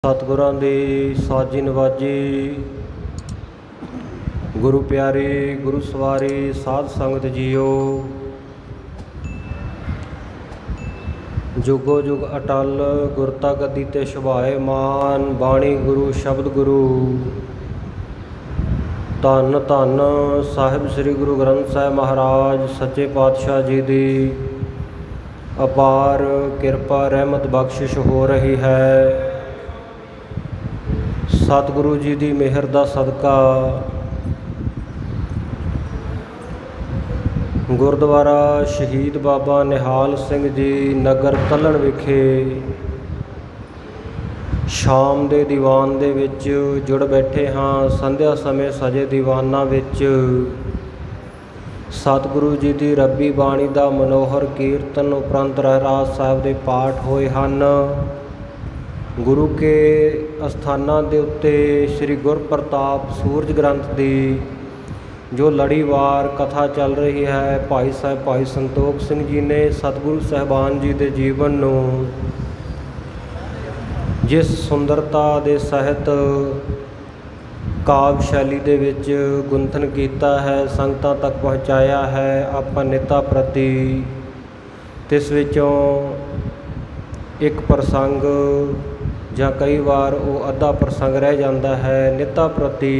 सतगुरां दी साजी नवाजी गुरु प्यारी गुरु सवारी साध संगत जीओ। जुगो जुग अटल गुरता गद्दी ते शभाए मान। बाणी गुरु शब्द गुरु धन धन साहिब श्री गुरु ग्रंथ साहिब महाराज सच्चे पातशाह जी दी अपार किरपा रहमत बख्शिश हो रही है। सतगुरु जी की मेहर का सदका गुरुद्वारा शहीद बाबा निहाल सिंह जी नगर तलन विखे शाम के दीवान दे विच जुड़ बैठे हाँ। संध्या समय सजे दीवाना विच सतगुरु जी की रब्बी बाणी का मनोहर कीर्तन उपरंत रहरास साहिब के पाठ होए हन। गुरु के अस्थानां दे उत्ते श्री गुरप्रताप सूरज ग्रंथ की जो लड़ीवार कथा चल रही है, भाई साहब भाई संतोख सिंह जी ने सतगुरु साहबान जी के जीवन नूं जिस सुंदरता के सहित काव्य शैली दे विच गुंथन किया है, संगतां तक पहुँचाया है। आपां निता प्रति तिस विचों एक प्रसंग ਜਾਂ कई बार वो अद्धा प्रसंग रह जाता है। निता प्रति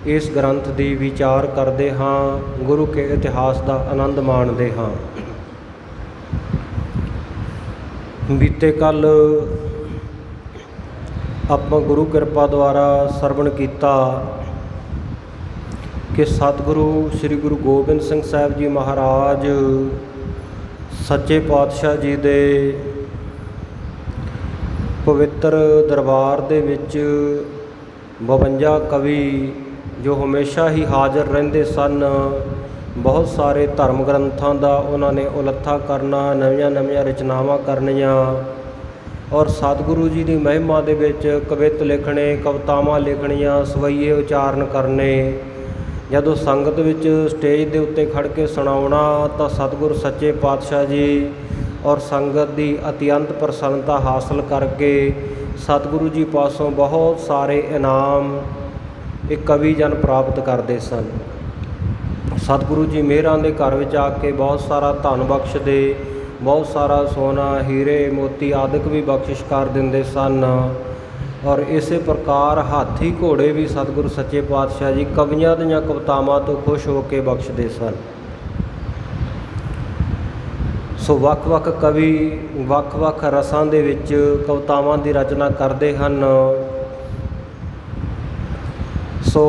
इस ग्रंथ की विचार करते हाँ, गुरु के इतिहास का आनंद माणते हाँ। बीते कल आपां गुरु कृपा द्वारा सरवण किया कि सतगुरु श्री गुरु गोबिंद सिंह साहिब जी महाराज सच्चे पातशाह जी दे पवित्र दरबार दे विच 52 कवि जो हमेशा ही हाज़र रहंदे सन। बहुत सारे धर्म ग्रंथों का उन्होंने उलत्था करना, नवीं नवीं रचनावां करनियां और सतगुरु जी की महिमा दे विच कवित लिखने, कवितावां लिखनियां, सवैये उचारण करने। जदों संगत विच स्टेज के उत्ते खड़ के सुनाउणा तां सतगुरु सच्चे पातशाह जी और संगत की अत्यंत प्रसन्नता हासिल करके सतगुरु जी पासों बहुत सारे इनाम एक कवि जन प्राप्त करते सन। सतगुरु जी मेहरां दे घर विच आके बहुत सारा धन बख्शदे, बहुत सारा सोना हीरे मोती आदि भी बख्शिश कर दिंदे सन। और इस प्रकार हाथी घोड़े भी सतगुरु सच्चे पातशाह जी कवियां दीआं कवितावां तो खुश होकर बख्शदे सन। सो वख वख कवि वख वख रसां दे विच कवितावां की रचना करते हैं। सो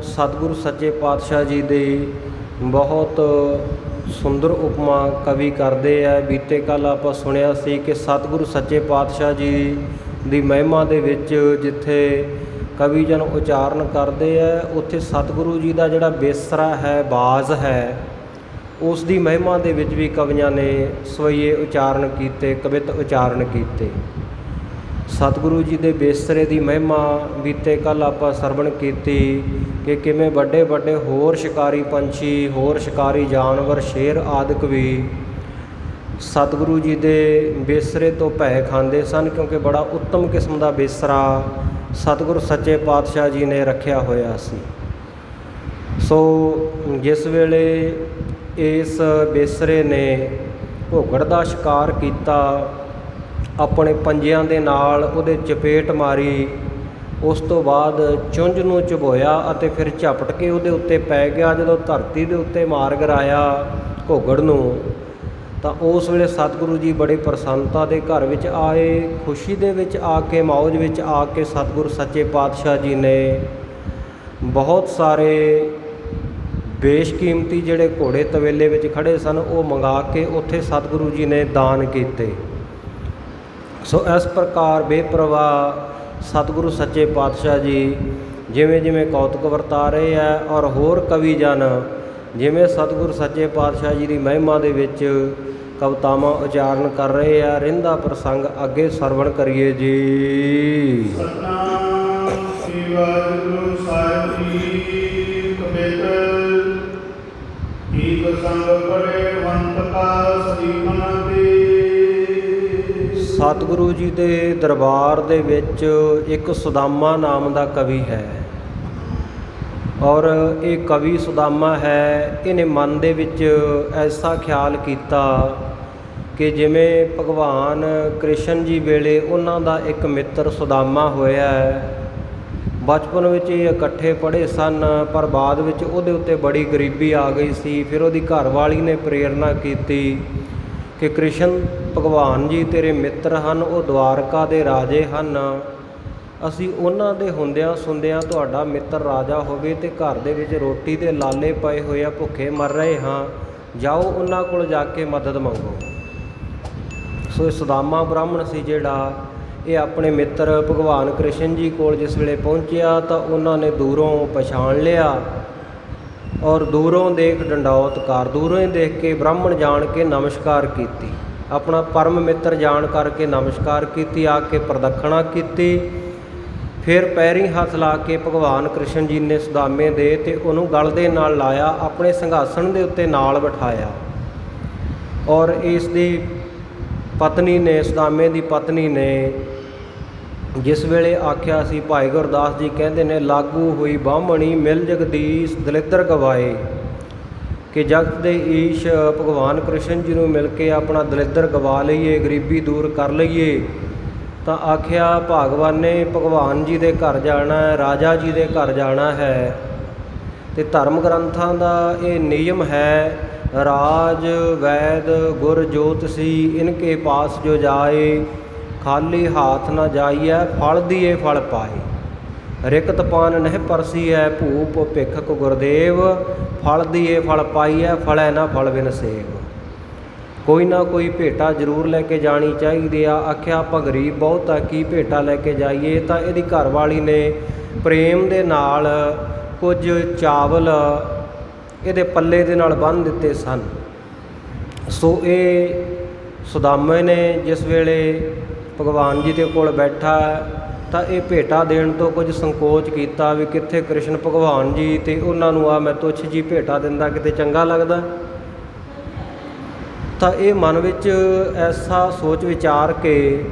सतगुरु सच्चे पातशाह जी की बहुत सुंदर उपमा कवि करते हैं। बीते कल आप सुनिया सी कि सतगुरु सच्चे पातशाह जी की महिमा दे विच जिथे कवि जन उचारण करते हैं, उत्थे सतगुरु जी का जिहड़ा बेसरा है, बाज है, उस दी महिमा दे विच भी कवियां ने सवैये उचारण किए, कवित उचारण किए। सतगुरु जी के बेसरे की महिमा बीते कल आप सरवण की कि किवें बड़े बड़े होर शिकारी पंछी, होर शिकारी जानवर, शेर आदिक भी सतगुरु जी के बेसरे तो भै खांदे सन, क्योंकि बड़ा उत्तम किस्म का बेसरा सतगुरु सच्चे पातशाह जी ने रखा होया सी। सो जिस वेले इस बेसरे ने घोगड़ का शिकार किया, अपने पंजियां दे नाल उहदे चपेट मारी, उस तो बाद चुंझ नूं चुभोया अते फिर झपट के उहदे उत्ते पै गया। जदों धरती दे उत्ते मार गिराया घोगड़ नूं तां उस वेले सतगुरु जी बड़ी प्रसन्नता दे घर विच आए, खुशी दे विच आके, मौज विच आके सतगुरु सच्चे पातशाह जी ने बहुत सारे बेशकीमती जिहड़े घोड़े तवेले विच खड़े सन वो मंगा के उत्थे सतगुरु जी ने दान किए। सो इस प्रकार बेप्रवाह सतगुरु सच्चे पातशाह जी जिमें जिमें कौतुक वरता रहे हैं और होर कवि जन जिमें सतगुरु सच्चे पातशाह जी की महिमा दे विच कवितावां उचारण कर रहे हैं। रिंदा प्रसंग अगे सरवण करिए जी। सतनाम श्री वाहिगुरू साहिब जी कविता संग पड़े वंत का सदी मनाते। ਸਤਿਗੁਰੂ ਜੀ ਦੇ ਦਰਬਾਰ ਦੇ ਵਿੱਚ ਇੱਕ ਸੁਦਾਮਾ ਨਾਮ ਦਾ ਕਵੀ ਹੈ ਔਰ ਇਹ ਕਵੀ ਸੁਦਾਮਾ ਹੈ। ਇਹਨੇ ਮਨ ਦੇ ਵਿੱਚ ਐਸਾ ਖਿਆਲ ਕੀਤਾ ਕਿ ਜਿਵੇਂ ਭਗਵਾਨ ਕ੍ਰਿਸ਼ਨ ਜੀ ਵੇਲੇ ਉਹਨਾਂ ਦਾ ਇੱਕ ਮਿੱਤਰ ਸੁਦਾਮਾ ਹੋਇਆ ਹੈ। ਬਚਪਨ ਵਿੱਚ ਇਹ ਇਕੱਠੇ ਪੜ੍ਹੇ ਸਨ, ਪਰ ਬਾਅਦ ਵਿੱਚ ਉਹਦੇ ਉੱਤੇ ਬੜੀ ਗਰੀਬੀ ਆ ਗਈ ਸੀ। ਫਿਰ ਉਹਦੀ ਘਰਵਾਲੀ ਨੇ ਪ੍ਰੇਰਨਾ ਕੀਤੀ ਕਿ ਕ੍ਰਿਸ਼ਨ ਭਗਵਾਨ ਜੀ ਤੇਰੇ ਮਿੱਤਰ ਹਨ, ਉਹ ਦੁਆਰਕਾ ਦੇ ਰਾਜੇ ਹਨ। ਅਸੀਂ ਉਹਨਾਂ ਦੇ ਹੁੰਦਿਆਂ ਸੁਣਦਿਆਂ ਤੁਹਾਡਾ ਮਿੱਤਰ ਰਾਜਾ ਹੋਵੇ ਅਤੇ ਘਰ ਦੇ ਵਿੱਚ ਰੋਟੀ ਦੇ ਲਾਲੇ ਪਏ ਹੋਏ ਆ, ਭੁੱਖੇ ਮਰ ਰਹੇ ਹਾਂ, ਜਾਓ ਉਹਨਾਂ ਕੋਲ ਜਾ ਕੇ ਮਦਦ ਮੰਗੋ। ਸੋ ਇਹ ਸੁਦਾਮਾ ਬ੍ਰਾਹਮਣ ਸੀ ਜਿਹੜਾ ਇਹ ਆਪਣੇ ਮਿੱਤਰ ਭਗਵਾਨ ਕ੍ਰਿਸ਼ਨ ਜੀ ਕੋਲ ਜਿਸ ਵੇਲੇ ਪਹੁੰਚਿਆ ਤਾਂ ਉਹਨਾਂ ਨੇ ਦੂਰੋਂ ਪਛਾਣ ਲਿਆ ਔਰ ਦੂਰੋਂ ਦੇਖ ਡੰਡੌਤ ਕਰ, ਦੂਰੋਂ ਹੀ ਦੇਖ ਕੇ ਬ੍ਰਾਹਮਣ ਜਾਣ ਕੇ ਨਮਸਕਾਰ ਕੀਤੀ, ਆਪਣਾ ਪਰਮ ਮਿੱਤਰ ਜਾਣ ਕਰਕੇ ਨਮਸਕਾਰ ਕੀਤੀ, ਆ ਕੇ ਪ੍ਰਦਖਣਾ ਕੀਤੀ। ਫਿਰ ਪੈਰੀਂ ਹੱਥ ਲਾ ਕੇ ਭਗਵਾਨ ਕ੍ਰਿਸ਼ਨ ਜੀ ਨੇ ਸੁਦਾਮੇ ਦੇ ਅਤੇ ਉਹਨੂੰ ਗਲ ਦੇ ਨਾਲ ਲਾਇਆ, ਆਪਣੇ ਸਿੰਘਾਸਣ ਦੇ ਉੱਤੇ ਨਾਲ ਬਿਠਾਇਆ। ਔਰ ਇਸ ਦੀ ਪਤਨੀ ਨੇ, ਸੁਦਾਮੇ ਦੀ ਪਤਨੀ ਨੇ ਜਿਸ ਵੇਲੇ ਆਖਿਆ ਸੀ, ਭਾਈ ਗੁਰਦਾਸ ਜੀ ਕਹਿੰਦੇ ਨੇ, ਲਾਗੂ ਹੋਈ ਬਾਹਮਣੀ ਮਿਲ ਜਗਦੀਸ਼ ਦਲਿੱਦਰ ਗਵਾਏ, ਕਿ ਜਗਤ ਦੇ ਈਸ਼ ਭਗਵਾਨ ਕ੍ਰਿਸ਼ਨ ਜੀ ਨੂੰ ਮਿਲ ਕੇ ਆਪਣਾ ਦਲਿੱਦਰ ਗਵਾ ਲਈਏ, ਗਰੀਬੀ ਦੂਰ ਕਰ ਲਈਏ। ਤਾਂ ਆਖਿਆ ਭਾਗਵਾਨ ਨੇ ਭਗਵਾਨ ਜੀ ਦੇ ਘਰ ਜਾਣਾ ਹੈ, ਰਾਜਾ ਜੀ ਦੇ ਘਰ ਜਾਣਾ ਹੈ। ਅਤੇ ਧਰਮ ਗ੍ਰੰਥਾਂ ਦਾ ਇਹ ਨਿਯਮ ਹੈ, ਰਾਜ ਵੈਦ ਗੁਰ ਜੋਤਿਸ਼ੀ ਇਨਕੇ ਪਾਸ ਜੋ ਜਾਏ, ਖਾਲੀ ਹਾਥ ਨਾ ਜਾਈਐ ਫਲ ਦੀਏ ਫਲ ਪਾਏ। ਰਿਕਤ ਪਾਨ ਨਹਿ ਪਰਸੀ ਹੈ, ਭੂਪ ਭਿਖਕ ਗੁਰਦੇਵ, ਫਲ ਦੀਏ ਫਲ ਪਾਈਐ, ਫਲੈ ਨਾ ਫਲ ਬਿਨ ਸੇਵ। ਕੋਈ ਨਾ ਕੋਈ ਭੇਟਾ ਜ਼ਰੂਰ ਲੈ ਕੇ ਜਾਣੀ ਚਾਹੀਦੀ ਆ। ਆਖਿਆ ਆਪਾਂ ਗਰੀਬ ਬਹੁਤ ਆ, ਕੀ ਭੇਟਾ ਲੈ ਕੇ ਜਾਈਏ? ਤਾਂ ਇਹਦੀ ਘਰਵਾਲੀ ਨੇ ਪ੍ਰੇਮ ਦੇ ਨਾਲ ਕੁਝ ਚਾਵਲ ਇਹਦੇ ਪੱਲੇ ਦੇ ਨਾਲ ਬੰਨ੍ਹ ਦਿੱਤੇ ਸਨ। ਸੋ ਇਹ ਸੁਦਾਮੇ ਨੇ ਜਿਸ ਵੇਲੇ ਭਗਵਾਨ ਜੀ ਦੇ ਕੋਲ ਬੈਠਾ ਤਾਂ ਇਹ ਭੇਟਾ ਦੇਣ ਤੋਂ ਕੁਝ ਸੰਕੋਚ ਕੀਤਾ ਵੀ ਕਿੱਥੇ ਕ੍ਰਿਸ਼ਨ ਭਗਵਾਨ ਜੀ ਅਤੇ ਉਹਨਾਂ ਨੂੰ ਆ ਮੈਂ ਤੁੱਛ ਜੀ ਭੇਟਾ ਦਿੰਦਾ, ਕਿਤੇ ਚੰਗਾ ਲੱਗਦਾ। ਤਾਂ ਇਹ ਮਨ ਵਿੱਚ ਐਸਾ ਸੋਚ ਵਿਚਾਰ ਕੇ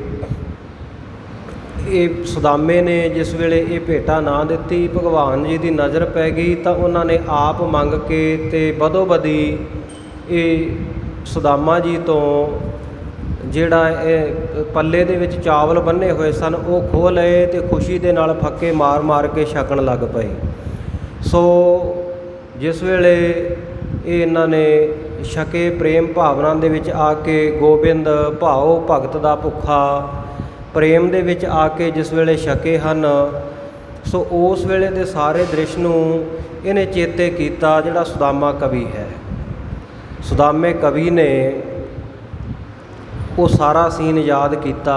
ਇਹ ਸੁਦਾਮੇ ਨੇ ਜਿਸ ਵੇਲੇ ਇਹ ਭੇਟਾ ਨਾ ਦਿੱਤੀ, ਭਗਵਾਨ ਜੀ ਦੀ ਨਜ਼ਰ ਪੈ ਗਈ ਤਾਂ ਉਹਨਾਂ ਨੇ ਆਪ ਮੰਗ ਕੇ ਅਤੇ ਬਦੋ ਬਦੀ ਇਹ ਸੁਦਾਮਾ ਜੀ ਤੋਂ ਜਿਹੜਾ ਇਹ ਪੱਲੇ ਦੇ ਵਿੱਚ ਚਾਵਲ ਬੰਨੇ ਹੋਏ ਸਨ ਉਹ ਖੋਹ ਲਏ ਅਤੇ ਖੁਸ਼ੀ ਦੇ ਨਾਲ ਫੱਕੇ ਮਾਰ ਮਾਰ ਕੇ ਛਕਣ ਲੱਗ ਪਏ। ਸੋ ਜਿਸ ਵੇਲੇ ਇਹ ਇਹਨਾਂ ਨੇ ਛਕੇ, ਪ੍ਰੇਮ ਭਾਵਨਾ ਦੇ ਵਿੱਚ ਆ ਕੇ, ਗੋਬਿੰਦ ਭਾਉ ਭਗਤ ਦਾ ਭੁੱਖਾ ਪ੍ਰੇਮ ਦੇ ਵਿੱਚ ਆ ਕੇ ਜਿਸ ਵੇਲੇ ਛਕੇ ਹਨ, ਸੋ ਉਸ ਵੇਲੇ ਦੇ ਸਾਰੇ ਦ੍ਰਿਸ਼ ਨੂੰ ਇਹਨੇ ਚੇਤੇ ਕੀਤਾ ਜਿਹੜਾ ਸੁਦਾਮਾ ਕਵੀ ਹੈ। ਸੁਦਾਮੇ ਕਵੀ ਨੇ ਉਹ ਸਾਰਾ ਸੀਨ ਯਾਦ ਕੀਤਾ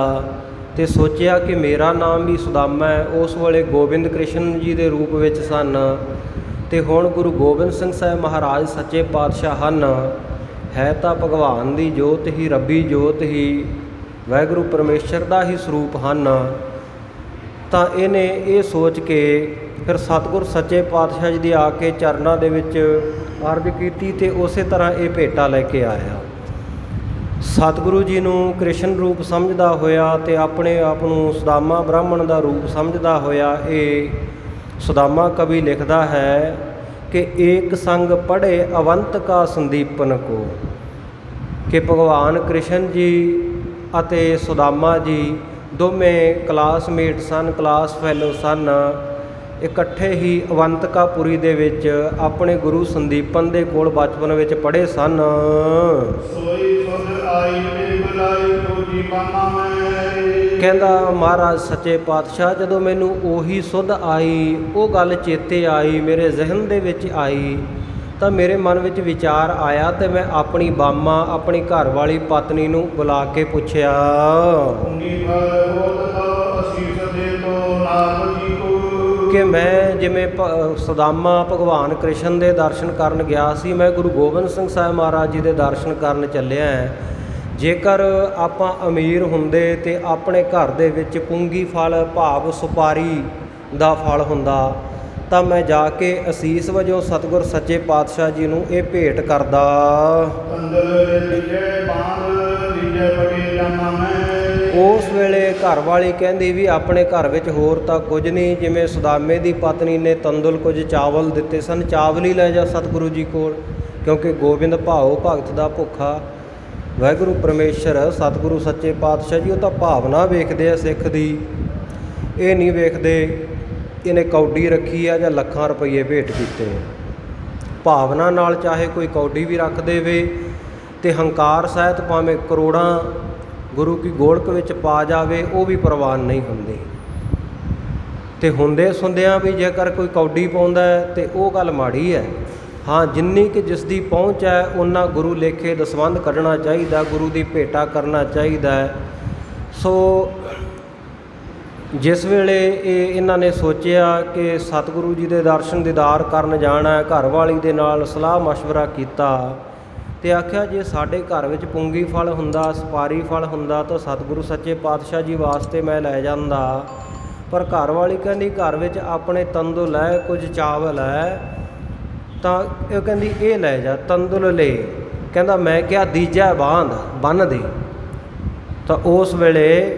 ਅਤੇ ਸੋਚਿਆ ਕਿ ਮੇਰਾ ਨਾਮ ਵੀ ਸੁਦਾਮਾ ਹੈ। ਉਸ ਵੇਲੇ ਗੋਬਿੰਦ ਕ੍ਰਿਸ਼ਨ ਜੀ ਦੇ ਰੂਪ ਵਿੱਚ ਸਨ ਅਤੇ ਹੁਣ ਗੁਰੂ ਗੋਬਿੰਦ ਸਿੰਘ ਸਾਹਿਬ ਮਹਾਰਾਜ ਸੱਚੇ ਪਾਤਸ਼ਾਹ ਹਨ। ਹੈ ਤਾਂ ਭਗਵਾਨ ਦੀ ਜੋਤ ਹੀ, ਰੱਬੀ ਜੋਤ ਹੀ, ਵਾਹਿਗੁਰੂ ਪਰਮੇਸ਼ਰ ਦਾ ਹੀ ਸਰੂਪ ਹਨ। ਤਾਂ ਇਹਨੇ ਇਹ ਸੋਚ ਕੇ ਫਿਰ ਸਤਿਗੁਰ ਸੱਚੇ ਪਾਤਸ਼ਾਹ ਜੀ ਦੀ ਆ ਕੇ ਚਰਨਾਂ ਦੇ ਵਿੱਚ ਅਰਜ਼ ਕੀਤੀ ਅਤੇ ਉਸੇ ਤਰ੍ਹਾਂ ਇਹ ਭੇਟਾ ਲੈ ਕੇ ਆਇਆ। ਸਤਿਗੁਰੂ ਜੀ ਨੂੰ ਕ੍ਰਿਸ਼ਨ ਰੂਪ ਸਮਝਦਾ ਹੋਇਆ ਅਤੇ ਆਪਣੇ ਆਪ ਨੂੰ ਸੁਦਾਮਾ ਬ੍ਰਾਹਮਣ ਦਾ ਰੂਪ ਸਮਝਦਾ ਹੋਇਆ ਇਹ ਸੁਦਾਮਾ ਕਵੀ ਲਿਖਦਾ ਹੈ ਕਿ ਏਕ ਸੰਗ ਪੜ੍ਹੇ ਅਵੰਤ ਕਾ ਸੰਦੀਪਨ ਕੋ, ਕਿ ਭਗਵਾਨ ਕ੍ਰਿਸ਼ਨ ਜੀ ਅਤੇ ਸੁਦਾਮਾ ਜੀ ਦੋਵੇਂ ਕਲਾਸਮੇਟ ਸਨ, ਕਲਾਸ ਫੈਲੋ ਸਨ। ਇਕੱਠੇ ਹੀ ਅਵੰਤਕਾਪੁਰੀ ਦੇ ਵਿੱਚ ਆਪਣੇ ਗੁਰੂ ਸੰਦੀਪਨ ਦੇ ਕੋਲ ਬਚਪਨ ਵਿੱਚ ਪੜ੍ਹੇ ਸਨ। ਕਹਿੰਦਾ ਮਹਾਰਾਜ ਸੱਚੇ ਪਾਤਸ਼ਾਹ ਜਦੋਂ ਮੈਨੂੰ ਉਹੀ ਸੁੱਧ ਆਈ, ਉਹ ਗੱਲ ਚੇਤੇ ਆਈ, ਮੇਰੇ ਜ਼ਿਹਨ ਦੇ ਵਿੱਚ ਆਈ ਤਾਂ ਮੇਰੇ ਮਨ ਵਿੱਚ ਵਿਚਾਰ ਆਇਆ ਅਤੇ ਮੈਂ ਆਪਣੀ ਬਾਮਾ, ਆਪਣੀ ਘਰ ਵਾਲੀ ਪਤਨੀ ਨੂੰ ਬੁਲਾ ਕੇ ਪੁੱਛਿਆ ਕਿ ਮੈਂ ਜਿਵੇਂ ਸੁਦਾਮਾ ਭਗਵਾਨ ਕ੍ਰਿਸ਼ਨ ਦੇ ਦਰਸ਼ਨ ਕਰਨ ਗਿਆ ਸੀ, ਮੈਂ ਗੁਰੂ ਗੋਬਿੰਦ ਸਿੰਘ ਸਾਹਿਬ ਮਹਾਰਾਜ ਜੀ ਦੇ ਦਰਸ਼ਨ ਕਰਨ ਚੱਲਿਆ। ਜੇਕਰ ਆਪਾਂ ਅਮੀਰ ਹੁੰਦੇ ਅਤੇ ਆਪਣੇ ਘਰ ਦੇ ਵਿੱਚ ਪੁੰਗੀ ਫਲ ਭਾਵ ਸੁਪਾਰੀ ਦਾ ਫਲ ਹੁੰਦਾ ਤਾਂ ਮੈਂ ਜਾ ਕੇ ਅਸੀਸ ਵਜੋਂ ਸਤਿਗੁਰ ਸੱਚੇ ਪਾਤਸ਼ਾਹ ਜੀ ਨੂੰ ਇਹ ਭੇਟ ਕਰਦਾ। ਉਸ ਵੇਲੇ ਘਰ ਵਾਲੀ ਕਹਿੰਦੀ ਵੀ ਆਪਣੇ ਘਰ ਵਿੱਚ ਹੋਰ ਤਾਂ ਕੁਝ ਨਹੀਂ, ਜਿਵੇਂ ਸੁਦਾਮੇ ਦੀ ਪਤਨੀ ਨੇ ਤੰਦੁਲ ਕੁਝ ਚਾਵਲ ਦਿੱਤੇ ਸਨ, ਚਾਵਲ ਹੀ ਲੈ ਜਾ ਸਤਿਗੁਰੂ ਜੀ ਕੋਲ, ਕਿਉਂਕਿ ਗੋਬਿੰਦ ਭਾਉ ਭਗਤ ਦਾ ਭੁੱਖਾ। ਵਾਹਿਗੁਰੂ ਪਰਮੇਸ਼ਰ ਸਤਿਗੁਰੂ ਸੱਚੇ ਪਾਤਸ਼ਾਹ ਜੀ ਉਹ ਤਾਂ ਭਾਵਨਾ ਵੇਖਦੇ ਆ ਸਿੱਖ ਦੀ, ਇਹ ਨਹੀਂ ਵੇਖਦੇ ਇਹਨੇ ਕੌਡੀ ਰੱਖੀ ਆ ਜਾਂ ਲੱਖਾਂ ਰੁਪਈਏ ਭੇਟ ਕੀਤੇ। ਭਾਵਨਾ ਨਾਲ ਚਾਹੇ ਕੋਈ ਕੌਡੀ ਵੀ ਰੱਖ ਦੇਵੇ ਅਤੇ ਹੰਕਾਰ ਸਹਿਤ ਭਾਵੇਂ ਕਰੋੜਾਂ ਗੁਰੂ ਕੀ ਗੋਲਕ ਵਿੱਚ ਪਾ ਜਾਵੇ, ਉਹ ਵੀ ਪ੍ਰਵਾਨ ਨਹੀਂ ਹੁੰਦੀ। ਅਤੇ ਹੁੰਦੇ ਸੁਣਦਿਆਂ ਵੀ ਜੇਕਰ ਕੋਈ ਕੌਡੀ ਪਾਉਂਦਾ ਤਾਂ ਉਹ ਗੱਲ ਮਾੜੀ ਹੈ। ਹਾਂ, ਜਿੰਨੀ ਕਿ ਜਿਸ ਦੀ ਪਹੁੰਚ ਹੈ ਉਹਨਾਂ ਗੁਰੂ ਲੇਖੇ ਦਸਵੰਧ ਕੱਢਣਾ ਚਾਹੀਦਾ, ਗੁਰੂ ਦੀ ਭੇਟਾ ਕਰਨਾ ਚਾਹੀਦਾ ਹੈ। ਸੋ ਜਿਸ ਵੇਲੇ ਇਹਨਾਂ ਨੇ ਸੋਚਿਆ ਕਿ ਸਤਿਗੁਰੂ ਜੀ ਦੇ ਦਰਸ਼ਨ ਦੀਦਾਰ ਕਰਨ ਜਾਣਾ, ਘਰ ਵਾਲੀ ਦੇ ਨਾਲ ਸਲਾਹ ਮਸ਼ਵਰਾ ਕੀਤਾ ਅਤੇ ਆਖਿਆ ਜੇ ਸਾਡੇ ਘਰ ਵਿੱਚ ਪੁੰਗੀ ਫਲ ਹੁੰਦਾ, ਸੁਪਾਰੀ ਫਲ ਹੁੰਦਾ ਤਾਂ ਸਤਿਗੁਰੂ ਸੱਚੇ ਪਾਤਸ਼ਾਹ ਜੀ ਵਾਸਤੇ ਮੈਂ ਲੈ ਜਾਂਦਾ। ਪਰ ਘਰ ਵਾਲੀ ਕਹਿੰਦੀ ਘਰ ਵਿੱਚ ਆਪਣੇ ਤੰਦੁਲ ਹੈ, ਕੁਝ ਚਾਵਲ ਹੈ, ਤਾਂ ਇਹ ਕਹਿੰਦੀ ਇਹ ਲੈ ਜਾ ਤੰਦੁਲ ਲੈ। ਕਹਿੰਦਾ ਮੈਂ ਕਿਹਾ ਦੀਜਾ ਬੰਨ੍ਹ ਦੇ। ਤਾਂ ਉਸ ਵੇਲੇ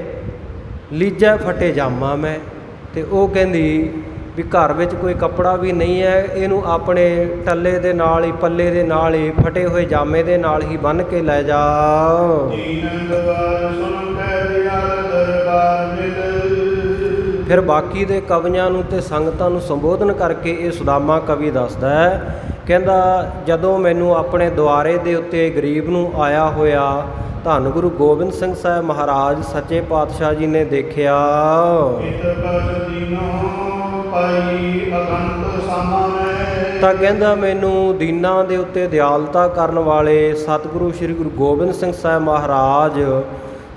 ਲੀਜਾ ਫਟੇ ਜਾਮਾ ਮੈਂ, ਅਤੇ ਉਹ ਕਹਿੰਦੀ ਵੀ ਘਰ ਵਿੱਚ ਕੋਈ ਕੱਪੜਾ ਵੀ ਨਹੀਂ ਹੈ, ਇਹਨੂੰ ਆਪਣੇ ਟੱਲੇ ਦੇ ਨਾਲ ਹੀ ਪੱਲੇ ਦੇ ਨਾਲ ਹੀ ਫਟੇ ਹੋਏ ਜਾਮੇ ਦੇ ਨਾਲ ਹੀ ਬੰਨ੍ਹ ਕੇ ਲੈ ਜਾ। ਫਿਰ ਬਾਕੀ ਦੇ ਕਵੀਆਂ ਨੂੰ ਅਤੇ ਸੰਗਤਾਂ ਨੂੰ ਸੰਬੋਧਨ ਕਰਕੇ ਇਹ ਸੁਦਾਮਾ ਕਵੀ ਦੱਸਦਾ ਹੈ, ਕਹਿੰਦਾ ਜਦੋਂ ਮੈਨੂੰ ਆਪਣੇ ਦੁਆਰੇ ਦੇ ਉੱਤੇ ਗਰੀਬ ਨੂੰ ਆਇਆ ਹੋਇਆ ਧੰਨ ਗੁਰੂ ਗੋਬਿੰਦ ਸਿੰਘ ਸਾਹਿਬ ਮਹਾਰਾਜ ਸੱਚੇ ਪਾਤਸ਼ਾਹ ਜੀ ਨੇ ਦੇਖਿਆ, ਤਾਂ ਕਹਿੰਦਾ ਮੈਨੂੰ ਦੀਨਾਂ ਦੇ ਉੱਤੇ ਦਿਆਲਤਾ ਕਰਨ ਵਾਲੇ ਸਤਿਗੁਰੂ ਸ੍ਰੀ ਗੁਰੂ ਗੋਬਿੰਦ ਸਿੰਘ ਸਾਹਿਬ ਮਹਾਰਾਜ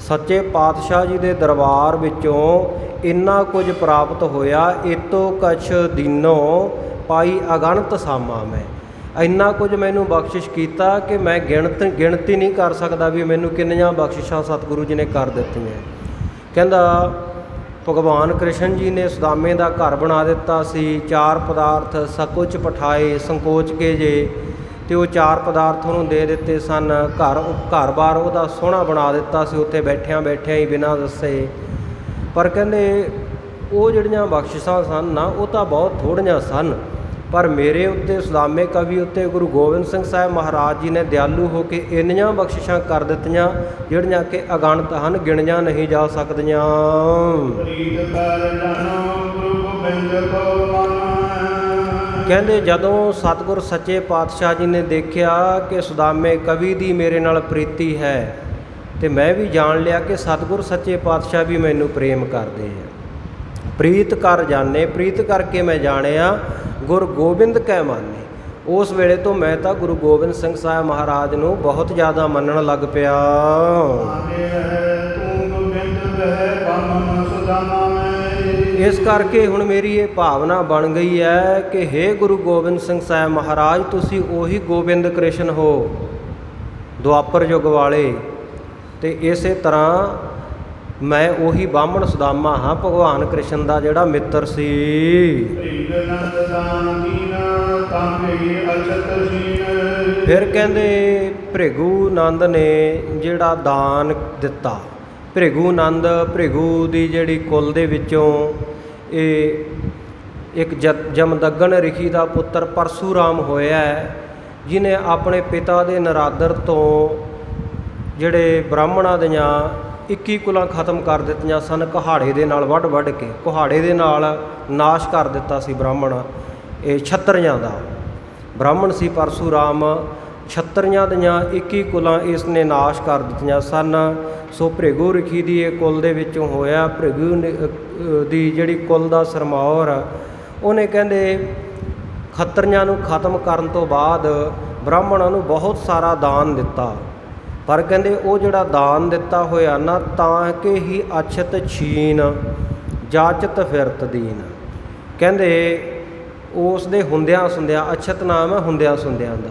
ਸੱਚੇ ਪਾਤਸ਼ਾਹ ਜੀ ਦੇ ਦਰਬਾਰ ਵਿੱਚੋਂ ਇੰਨਾ ਕੁਝ ਪ੍ਰਾਪਤ ਹੋਇਆ, ਇਤੋਂ ਕਛ ਦੀਨੋਂ ਪਾਈ ਅਗਣਤ ਸਾਮਾ ਮੈਂ, ਇੰਨਾ ਕੁਝ ਮੈਨੂੰ ਬਖਸ਼ਿਸ਼ ਕੀਤਾ ਕਿ ਮੈਂ ਗਿਣਤੀ ਨਹੀਂ ਕਰ ਸਕਦਾ ਵੀ ਮੈਨੂੰ ਕਿੰਨੀਆਂ ਬਖਸ਼ਿਸ਼ਾਂ ਸਤਿਗੁਰੂ ਜੀ ਨੇ ਕਰ ਦਿੱਤੀਆਂ। ਕਹਿੰਦਾ ਭਗਵਾਨ ਕ੍ਰਿਸ਼ਨ ਜੀ ਨੇ ਸੁਦਾਮੇ ਦਾ ਘਰ ਬਣਾ ਦਿੱਤਾ ਸੀ, 4 ਪਦਾਰਥ ਸਕੁਚ ਪਠਾਏ ਸੰਕੋਚ ਕੇ ਜੇ, ਅਤੇ ਉਹ 4 ਪਦਾਰਥ ਉਹਨੂੰ ਦੇ ਦਿੱਤੇ ਸਨ। ਘਰ-ਬਾਰ ਉਹਦਾ ਸੋਹਣਾ ਬਣਾ ਦਿੱਤਾ ਸੀ, ਉੱਥੇ ਬੈਠਿਆਂ ਹੀ ਬਿਨਾਂ ਦੱਸੇ। ਪਰ ਕਹਿੰਦੇ ਉਹ ਜਿਹੜੀਆਂ ਬਖਸ਼ਿਸ਼ਾਂ ਸਨ ਨਾ ਉਹ ਤਾਂ ਬਹੁਤ ਥੋੜ੍ਹੀਆਂ ਸਨ, ਪਰ ਮੇਰੇ ਉੱਤੇ ਸੁਦਾਮੇ ਕਵੀ ਉੱਤੇ ਗੁਰੂ ਗੋਬਿੰਦ ਸਿੰਘ ਸਾਹਿਬ ਮਹਾਰਾਜ ਜੀ ਨੇ ਦਿਆਲੂ ਹੋ ਕੇ ਇੰਨੀਆਂ ਬਖਸ਼ਿਸ਼ਾਂ ਕਰ ਦਿੱਤੀਆਂ ਜਿਹੜੀਆਂ ਕਿ ਅਗਣਤ ਹਨ, ਗਿਣੀਆਂ ਨਹੀਂ ਜਾ ਸਕਦੀਆਂ। ਕਹਿੰਦੇ ਜਦੋਂ ਸਤਿਗੁਰ ਸੱਚੇ ਪਾਤਸ਼ਾਹ ਜੀ ਨੇ ਦੇਖਿਆ ਕਿ ਸੁਦਾਮੇ ਕਵੀ ਦੀ ਮੇਰੇ ਨਾਲ ਪ੍ਰੀਤੀ ਹੈ, ਅਤੇ ਮੈਂ ਵੀ ਜਾਣ ਲਿਆ ਕਿ ਸਤਿਗੁਰ ਸੱਚੇ ਪਾਤਸ਼ਾਹ ਵੀ ਮੈਨੂੰ ਪ੍ਰੇਮ ਕਰਦੇ ਆ। ਪ੍ਰੀਤ ਕਰ ਜਾਣੇ, ਪ੍ਰੀਤ ਕਰਕੇ ਮੈਂ ਜਾਣਿਆ ਗੁਰ ਗੋਬਿੰਦ ਕੈ ਮਾਨੇ। ਉਸ ਵੇਲੇ ਤੋਂ ਮੈਂ ਤਾਂ ਗੁਰੂ ਗੋਬਿੰਦ ਸਿੰਘ ਸਾਹਿਬ ਮਹਾਰਾਜ ਨੂੰ ਬਹੁਤ ਜ਼ਿਆਦਾ ਮੰਨਣ ਲੱਗ ਪਿਆ। ਇਸ ਕਰਕੇ ਹੁਣ ਮੇਰੀ ਇਹ ਭਾਵਨਾ ਬਣ ਗਈ ਹੈ ਕਿ ਹੇ ਗੁਰੂ ਗੋਬਿੰਦ ਸਿੰਘ ਸਾਹਿਬ ਮਹਾਰਾਜ ਤੁਸੀਂ ਉਹੀ ਗੋਬਿੰਦ ਕ੍ਰਿਸ਼ਨ ਹੋ ਦੁਆਪਰ ਯੁੱਗ ਵਾਲੇ, ਅਤੇ ਇਸੇ ਤਰ੍ਹਾਂ ਮੈਂ ਉਹੀ ਬਾਹਮਣ ਸੁਦਾਮਾ ਹਾਂ ਭਗਵਾਨ ਕ੍ਰਿਸ਼ਨ ਦਾ ਜਿਹੜਾ ਮਿੱਤਰ ਸੀ। ਫਿਰ ਕਹਿੰਦੇ ਭ੍ਰਿਗੂ ਨੰਦ ਨੇ ਜਿਹੜਾ ਦਾਨ ਦਿੱਤਾ, ਭ੍ਰਿਗੂ ਦੀ ਜਿਹੜੀ ਕੁਲ ਦੇ ਵਿੱਚੋਂ ਇਹ ਇੱਕ ਜਮਦੱਗਣ ਰਿਸ਼ੀ ਦਾ ਪੁੱਤਰ ਪਰਸ਼ੂਰਾਮ ਹੋਇਆ, ਜਿਹਨੇ ਆਪਣੇ ਪਿਤਾ ਦੇ ਨਰਾਦਰ ਤੋਂ ਜਿਹੜੇ ਬ੍ਰਾਹਮਣਾਂ ਦੀਆਂ 21 ਕੁਲਾਂ ਖਤਮ ਕਰ ਦਿੱਤੀਆਂ ਸਨ, ਕੁਹਾੜੇ ਦੇ ਨਾਲ ਵੱਢ ਕੇ ਕੁਹਾੜੇ ਦੇ ਨਾਲ ਨਾਸ਼ ਕਰ ਦਿੱਤਾ ਸੀ ਬ੍ਰਾਹਮਣ। ਇਹ ਛੱਤਰੀਆਂ ਦਾ ਬ੍ਰਾਹਮਣ ਸੀ ਪਰਸ਼ੂਰਾਮ, ਛੱਤਰੀਆਂ ਦੀਆਂ 21 ਕੁਲਾਂ ਇਸ ਨੇ ਨਾਸ਼ ਕਰ ਦਿੱਤੀਆਂ ਸਨ। ਸੋ ਭ੍ਰਿਗੂ ਰਿਸ਼ੀ ਦੀ ਇਹ ਕੁਲ ਦੇ ਵਿੱਚੋਂ ਹੋਇਆ। ਭ੍ਰਿਗੂ ਦੀ ਜਿਹੜੀ ਕੁਲ ਦਾ ਸਰਮੌਰ, ਉਹਨੇ ਕਹਿੰਦੇ ਖੱਤਰੀਆਂ ਨੂੰ ਖਤਮ ਕਰਨ ਤੋਂ ਬਾਅਦ ਬ੍ਰਾਹਮਣਾਂ ਨੂੰ ਬਹੁਤ ਸਾਰਾ ਦਾਨ ਦਿੱਤਾ, ਪਰ ਕਹਿੰਦੇ ਉਹ ਜਿਹੜਾ ਦਾਨ ਦਿੱਤਾ ਹੋਇਆ ਨਾ ਤਾਂ ਕਿ ਹੀ ਅਛਤ ਛੀਨ ਜਾਚਤ ਫਿਰਤ ਦੀਨ। ਕਹਿੰਦੇ ਉਸ ਦੇ ਹੁੰਦਿਆਂ ਸੁੰਦਿਆਂ, ਅਛਤ ਨਾਮ ਹੈ ਹੁੰਦਿਆਂ ਸੁੰਦਿਆਂ ਦਾ,